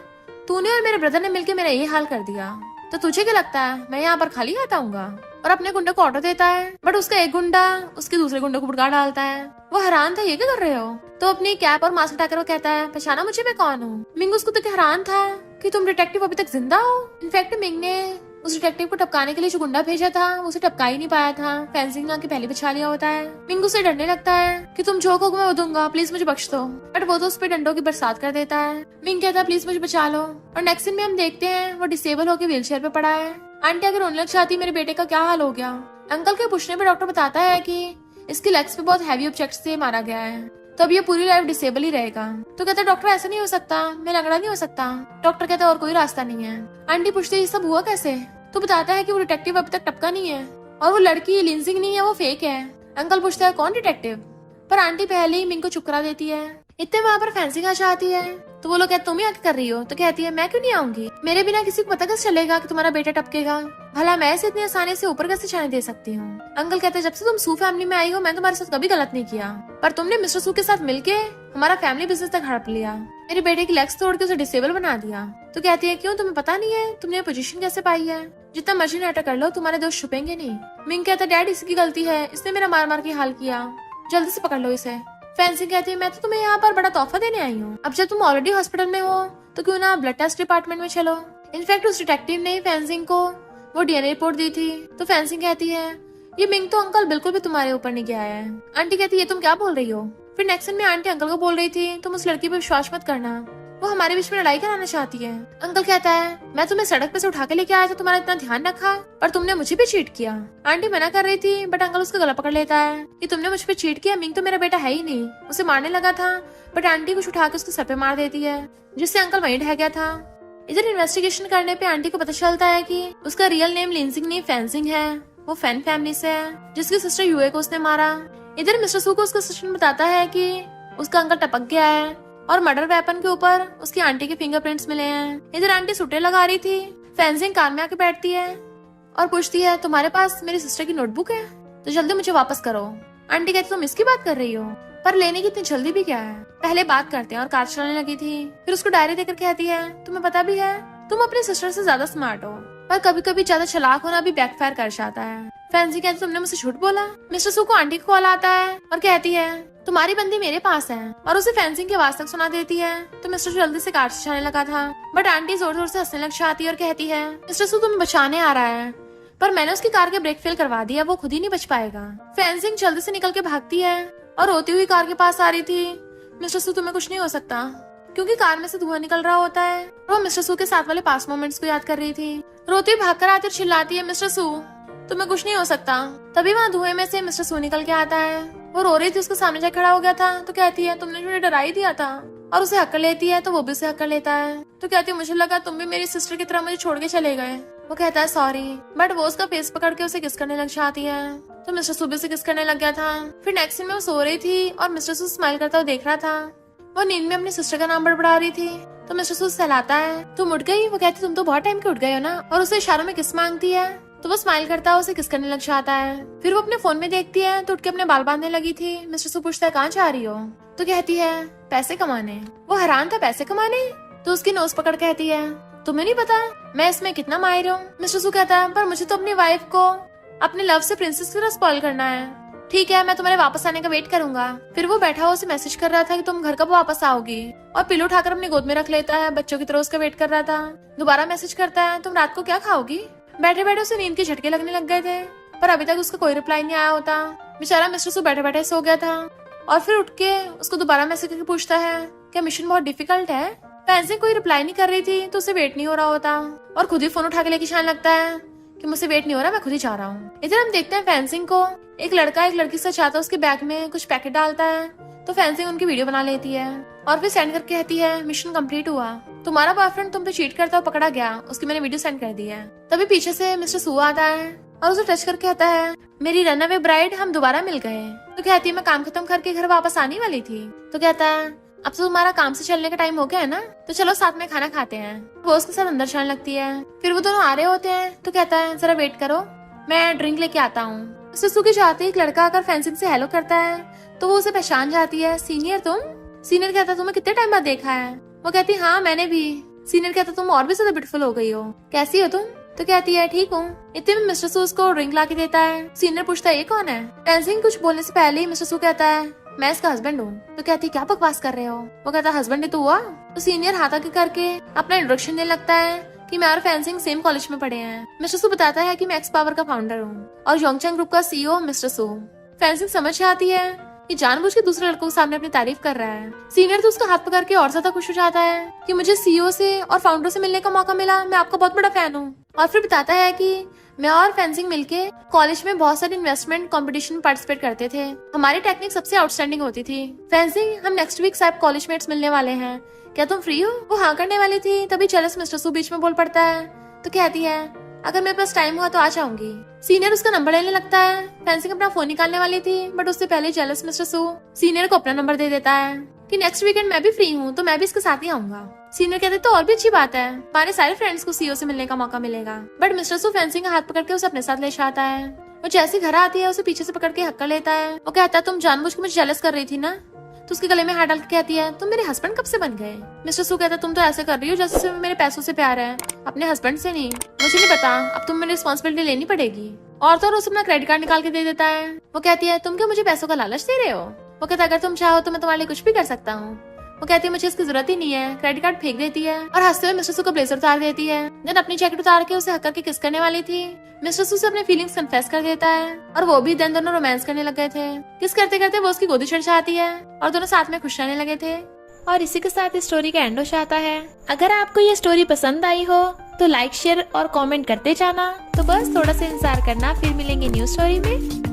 तूने और मेरे ब्रदर ने मिलकर मेरा ये हाल कर दिया तो तुझे क्या लगता है मैं यहाँ पर खाली आता हूँगा। और अपने गुंडे को ऑर्डर देता है बट उसका एक गुंडा उसके दूसरे गुंडे को भड़का डालता है। वो हैरान था ये क्या कर रहे हो। तो अपनी कैप और मास्क हटाकर वो कहता है पहचाना मुझे मैं कौन हूँ। मिंग उसको तो हैरान था कि तुम डिटेक्टिव अभी तक जिंदा हो। इनफैक्ट मिंग ने उस डिटेक्टिव को टपकाने के लिए जो गुंडा भेजा था उसे टपका ही नहीं पाया था। फेंसिंग ने आके पहले बचा लिया होता है। मिंग उसे डरने लगता है कि तुम जो कहोगे मैं वो दूंगा, प्लीज मुझे बख्श दो। बट वो तो उस पर डंडों की बरसात कर देता है। मिंग कहता है प्लीज मुझे बचा लो। और नेक्स्ट सीन में हम देखते हैं वो डिसेबल होकर व्हील चेयर पे पड़ा है। आंटी अगर रोने लग जाती मेरे बेटे का क्या हाल हो गया। अंकल के पूछने पे डॉक्टर बताता है कि इसकी लेग्स पे बहुत हैवी ऑब्जेक्ट से मारा गया है तो अब ये पूरी लाइफ डिसेबल ही रहेगा। तो कहता है डॉक्टर ऐसा नहीं हो सकता, मैं लंगड़ा नहीं हो सकता। डॉक्टर कहता है और कोई रास्ता नहीं है। आंटी पूछती है ये सब हुआ कैसे? तो बताता है कि वो डिटेक्टिव अभी तक टपका नहीं है और वो लड़की लिंजिंग नहीं है, वो फेक है। अंकल पूछता है कौन डिटेक्टिव? पर आंटी पहले ही मिंग को चुप करा देती है। इतने वहाँ पर फेंसिंग आ जाती है तो वो लोग कहते तुम ही आके कर रही हो। तो कहती है मैं क्यों नहीं आऊंगी, मेरे बिना किसी को पता कैसे चलेगा कि तुम्हारा बेटा टपकेगा? भला मैं इसे इतनी आसानी से ऊपर कैसे छाने दे सकती हूँ? अंकल कहते हैं जब से तुम सू फैमिली में आई हो मैं तुम्हारे साथ कभी गलत नहीं किया, पर तुमने मिस्टर सू के साथ मिलके हमारा फैमिली बिजनेस तक हड़प लिया, मेरे बेटे की लेग्स तोड़ के उसे डिसेबल बना दिया। तो कहती है क्यों, तुम्हें पता नहीं है तुमने पोजीशन कैसे पाई है? जितना मर्जी नाटक कर लो तुम्हारे दोस्त छुपेंगे नहीं। मिंग कहता है डैड इसकी गलती है, इसने मेरा मार मार के हाल किया, जल्दी से पकड़ लो इसे। फेंसिंग कहती है मैं तो तुम्हें यहाँ पर बड़ा तोहफा देने आई हूँ, अब जब तुम ऑलरेडी हॉस्पिटल में हो तो क्यों ना ब्लड टेस्ट डिपार्टमेंट में चलो। इनफैक्ट उस डिटेक्टिव ने फेंसिंग को वो डीएनए रिपोर्ट दी थी। तो फेंसिंग कहती है ये मिंग तो अंकल बिल्कुल भी तुम्हारे ऊपर नहीं गया है। आंटी कहती है ये तुम क्या बोल रही हो? फिर नेक्स्ट सीन में आंटी अंकल को बोल रही थी तुम उस लड़की पे विश्वास मत करना, वो हमारे बीच में लड़ाई कराना चाहती है। अंकल कहता है मैं तुम्हें सड़क पे से उठा के लेके आया था, तुम्हारा इतना ध्यान रखा, पर तुमने मुझे भी चीट किया। आंटी मना कर रही थी बट अंकल उसका गला पकड़ लेता है कि तुमने मुझ पे चीट किया, मिंग तो मेरा बेटा है ही नहीं। उसे मारने लगा था बट आंटी कुछ उठा के उसके सर पे मार देती है, जिससे अंकल वहीं ढह गया था। इधर इन्वेस्टिगेशन करने पे आंटी को पता चलता है कि उसका रियल नेम लिंजिंग नहीं फेंसिंग है, वो फैन फैमिली से है जिसकी सिस्टर यूए को उसने मारा। इधर मिस्टर सू को उसका सिस्टर बताता है कि उसका अंकल टपक गया है और मर्डर वेपन के ऊपर उसकी आंटी के फिंगरप्रिंट्स मिले हैं। इधर आंटी सुटे लगा रही थी, फेंसिंग कार में आके बैठती है और पूछती है तुम्हारे पास मेरी सिस्टर की नोटबुक है तो जल्दी मुझे वापस करो। आंटी कहती तुम इसकी बात कर रही हो, पर लेने की इतनी जल्दी भी क्या है, पहले बात करते हैं। और कार चलाने लगी थी, फिर उसको डायरी देकर कहती है तुम्हें पता भी है तुम अपनी सिस्टर से ज्यादा स्मार्ट हो, पर कभी कभी ज्यादा चालाक होना भी बैकफायर कर जाता है। फैंसी कहती तुमने मुझसे झूठ बोला। मिस्टर सू को आंटी को कॉल आता है और कहती है तुम्हारी बंदी मेरे पास है, और उसे फेंसिंग की आवाज तक सुना देती है। तो मिस्टर सू जल्दी से कार से जाने लगा था बट आंटी जोर जोर से हंसने लग जाती है और कहती है मिस्टर सू तुम्हें बचाने आ रहा है, पर मैंने उसकी कार के ब्रेक फेल करवा दिया, वो खुद ही नहीं बच पाएगा। फेंसिंग जल्दी से निकल के भागती है और रोती हुई कार के पास आ रही थी। मिस्टर सू तुम्हें कुछ नहीं हो सकता, क्योंकि कार में से धुआं निकल रहा होता है। वो मिस्टर सू के साथ वाले पास मोमेंट्स को याद कर रही थी। रोती हुई भागकर आती और चिल्लाती है मिस्टर सू तुम्हें कुछ नहीं हो सकता। तभी वहाँ धुएं में से मिस्टर सू निकल के आता है। वो रो रही थी, उसके सामने जाकर खड़ा हो गया था। तो कहती है तुमने मुझे डरा ही दिया था, और उसे हक कर लेती है तो वो भी उसे हक कर लेता है। तो कहती है मुझे लगा तुम भी मेरी सिस्टर की तरह मुझे छोड़ के चले गए। वो कहता है सॉरी, बट वो उसका फेस पकड़ के उसे किस करने लग जाती है। तो मिस्टर सू भी उसे किस करने लग गया था। फिर नेक्स्ट सीन में वो सो रही थी और मिस्टर सू स्माइल करता हुआ देख रहा था। वो नींद में अपनी सिस्टर का नाम बड़बड़ा रही थी। तो मिस्टर सू सहलाता है तुम उठ गई? वो कहती तुम तो बहुत टाइम के उठ गए हो ना, और उसे इशारों में किस मांगती है। तो वो स्माइल करता है, उसे किस करने लग जाता है। फिर वो अपने फोन में देखती है तो उठ के अपने बाल बांधने लगी थी। मिस्टर सू पूछता है कहाँ जा रही हो? तो कहती है पैसे कमाने। वो हैरान था पैसे कमाने? तो उसकी नोज पकड़ कहती है तुम्हें नहीं पता मैं इसमें कितना माहिर हूँ। मिस्टर सू कहता है पर मुझे तो अपनी वाइफ को अपने लव से प्रिंसेस की तरह स्पॉइल करना है। ठीक है मैं तुम्हारे वापस आने का वेट करूंगा। फिर वो बैठा हुआ उसे मैसेज कर रहा था कि तुम घर कब वापस आओगी, और पिलो उठाकर अपनी गोद में रख लेता है, बच्चों की तरह उसका वेट कर रहा था। दोबारा मैसेज करता है तुम रात को क्या खाओगी। बैठे बैठे उसे नींद के झटके लगने लग गए थे, पर अभी तक उसका कोई रिप्लाई नहीं आया होता। बेचारा मिस्टर सू बैठे बैठे सो गया था, और फिर उठ के उसको दोबारा मैसेज करके पूछता है क्या मिशन बहुत डिफिकल्ट है। फैंसी कोई रिप्लाई नहीं कर रही थी तो उसे वेट नहीं हो रहा होता, और खुद ही फोन उठा के लेके जाने लगता है कि मुझसे वेट नहीं हो रहा, मैं खुद ही जा रहा हूँ। इधर हम देखते हैं फेंसिंग को एक लड़का एक लड़की से चाहता है, उसके बैग में कुछ पैकेट डालता है। तो फेंसिंग उनकी वीडियो बना लेती है और फिर सेंड करके कहती है मिशन कंप्लीट हुआ, तुम्हारा बॉयफ्रेंड तुम पे चीट करता हुआ पकड़ा गया, उसकी मैंने वीडियो सेंड कर दी है। तभी पीछे से मिस्टर सू आता है और उसे टच करके कहता है मेरी रनअवे ब्राइड हम दोबारा मिल गए। तो कहती है मैं काम खत्म करके घर वापस आने वाली थी। तो कहता है अब तो तुम्हारा काम से चलने का टाइम हो गया है ना, तो चलो साथ में खाना खाते हैं। वो उसके साथ अंदर जाने लगती है। फिर वो दोनों आ रहे होते हैं तो कहता है जरा वेट करो मैं ड्रिंक लेके आता हूँ। सुसुकी जाते एक लड़का आकर फेंसिंग से हेलो करता है तो वो उसे पहचान जाती है। सीनियर तुम? सीनियर कहता तुम्हें कितने टाइम बाद देखा है। वो कहती हाँ मैंने भी। सीनियर कहता तुम और भी ज्यादा ब्यूटीफुल हो गई हो, कैसी हो तुम? तो कहती है ठीक हूँ। इतने में मिस्टर सू उसको ड्रिंक ला के देता है। सीनियर पूछता है ये कौन है? फेंसिंग कुछ बोलने से पहले ही मिस्टर सू कहता है मैं इसका हस्बैंड हूँ। तो कहती क्या बकवास कर रहे हो? वो कहता हस्बैंड ही तो हुआ। तो सीनियर हाथ आगे करके अपना इंट्रोडक्शन देने लगता है कि मैं और फेंसिंग सेम कॉलेज में पढ़े हैं। मिस्टर सू बताता है कि मैं एक्स पावर का फाउंडर हूँ और योंगचैंग ग्रुप का सीईओ मिस्टर सू। फेंसिंग समझ जाती है कि जानबूझ के दूसरे लड़कों के सामने अपनी तारीफ कर रहा है। सीनियर तो उसका हाथ पकड़ के और ज्यादा खुश हो जाता है कि मुझे सीईओ से और फाउंडर से मिलने का मौका मिला, मैं आपका बहुत बड़ा फैन हूँ। और फिर बताता है कि मैं और फेंसिंग मिलके कॉलेज में बहुत सारे इन्वेस्टमेंट कंपटीशन में पार्टिसिपेट करते थे। हमारी टेक्निक सबसे आउटस्टैंडिंग होती थी। फेंसिंग, हम नेक्स्ट वीक सब कॉलेजमेट्स मिलने वाले हैं, क्या तुम फ्री हो? वो हाँ करने वाली थी, तभी जेलस मिस्टर सू बीच में बोल पड़ता है। तो कहती है अगर मेरे पास टाइम हुआ तो आ जाऊंगी। सीनियर उसका नंबर लेने लगता है। फेंसिंग अपना फोन निकालने वाली थी, बट उससे पहले जेलस मिस्टर सू सीनियर को अपना नंबर दे देता है कि नेक्स्ट वीकेंड मैं भी फ्री हूँ, तो मैं भी इसके साथ ही आऊंगा। सीनियर कहते तो और भी अच्छी बात है, हमारे सारे फ्रेंड्स को सीईओ से मिलने का मौका मिलेगा। बट मिस्टर सू फेंसिंग का हाथ पकड़ के उसे अपने साथ ले आता है। वो जैसे घर आती है उसे पीछे से पकड़ के हक्का लेता है। वो कहता है तुम जानबूझ के मुझे जेलस कर रही थी ना। तो उसके गले में हाथ डाल के कहती है तुम मेरे हस्बैंड कब से बन गए? मिस्टर सू कहता है तुम तो ऐसे कर रही हो जैसे मेरे पैसों से प्यार है, अपने हस्बैंड से नहीं। मुझे नहीं पता, अब तुम मेरी रिस्पॉन्सिबिलिटी लेनी पड़ेगी। और तो उसे अपना क्रेडिट कार्ड निकाल के दे देता है। वो कहती है तुम क्या मुझे पैसों का लालच दे रहे हो? वो कहता है अगर तुम चाहो तो मैं तुम्हारे लिए कुछ भी कर सकता हूँ। वो कहती है मुझे इसकी जरूरत ही नहीं है। क्रेडिट कार्ड फेंक देती है और हंसते हुए मिस्टर सू का ब्लेजर उतार देती है। देन अपनी जैकेट उतार के उसे हक करके किस करने वाली थी। मिस्टर सू से अपने फीलिंग्स कन्फेस कर देता है और वो भी देन दोनों रोमांस करने लग गए थे। किस करते करते वो उसकी गोदी चढ़ जाती है और दोनों साथ में खुश रहने लगे थे। और इसी के साथ इस स्टोरी का एंड हो जाता है। अगर आपको ये स्टोरी पसंद आई हो तो लाइक, शेयर और कमेंट करते जाना। तो बस थोड़ा सा इंतजार करना, फिर मिलेंगे न्यू स्टोरी में।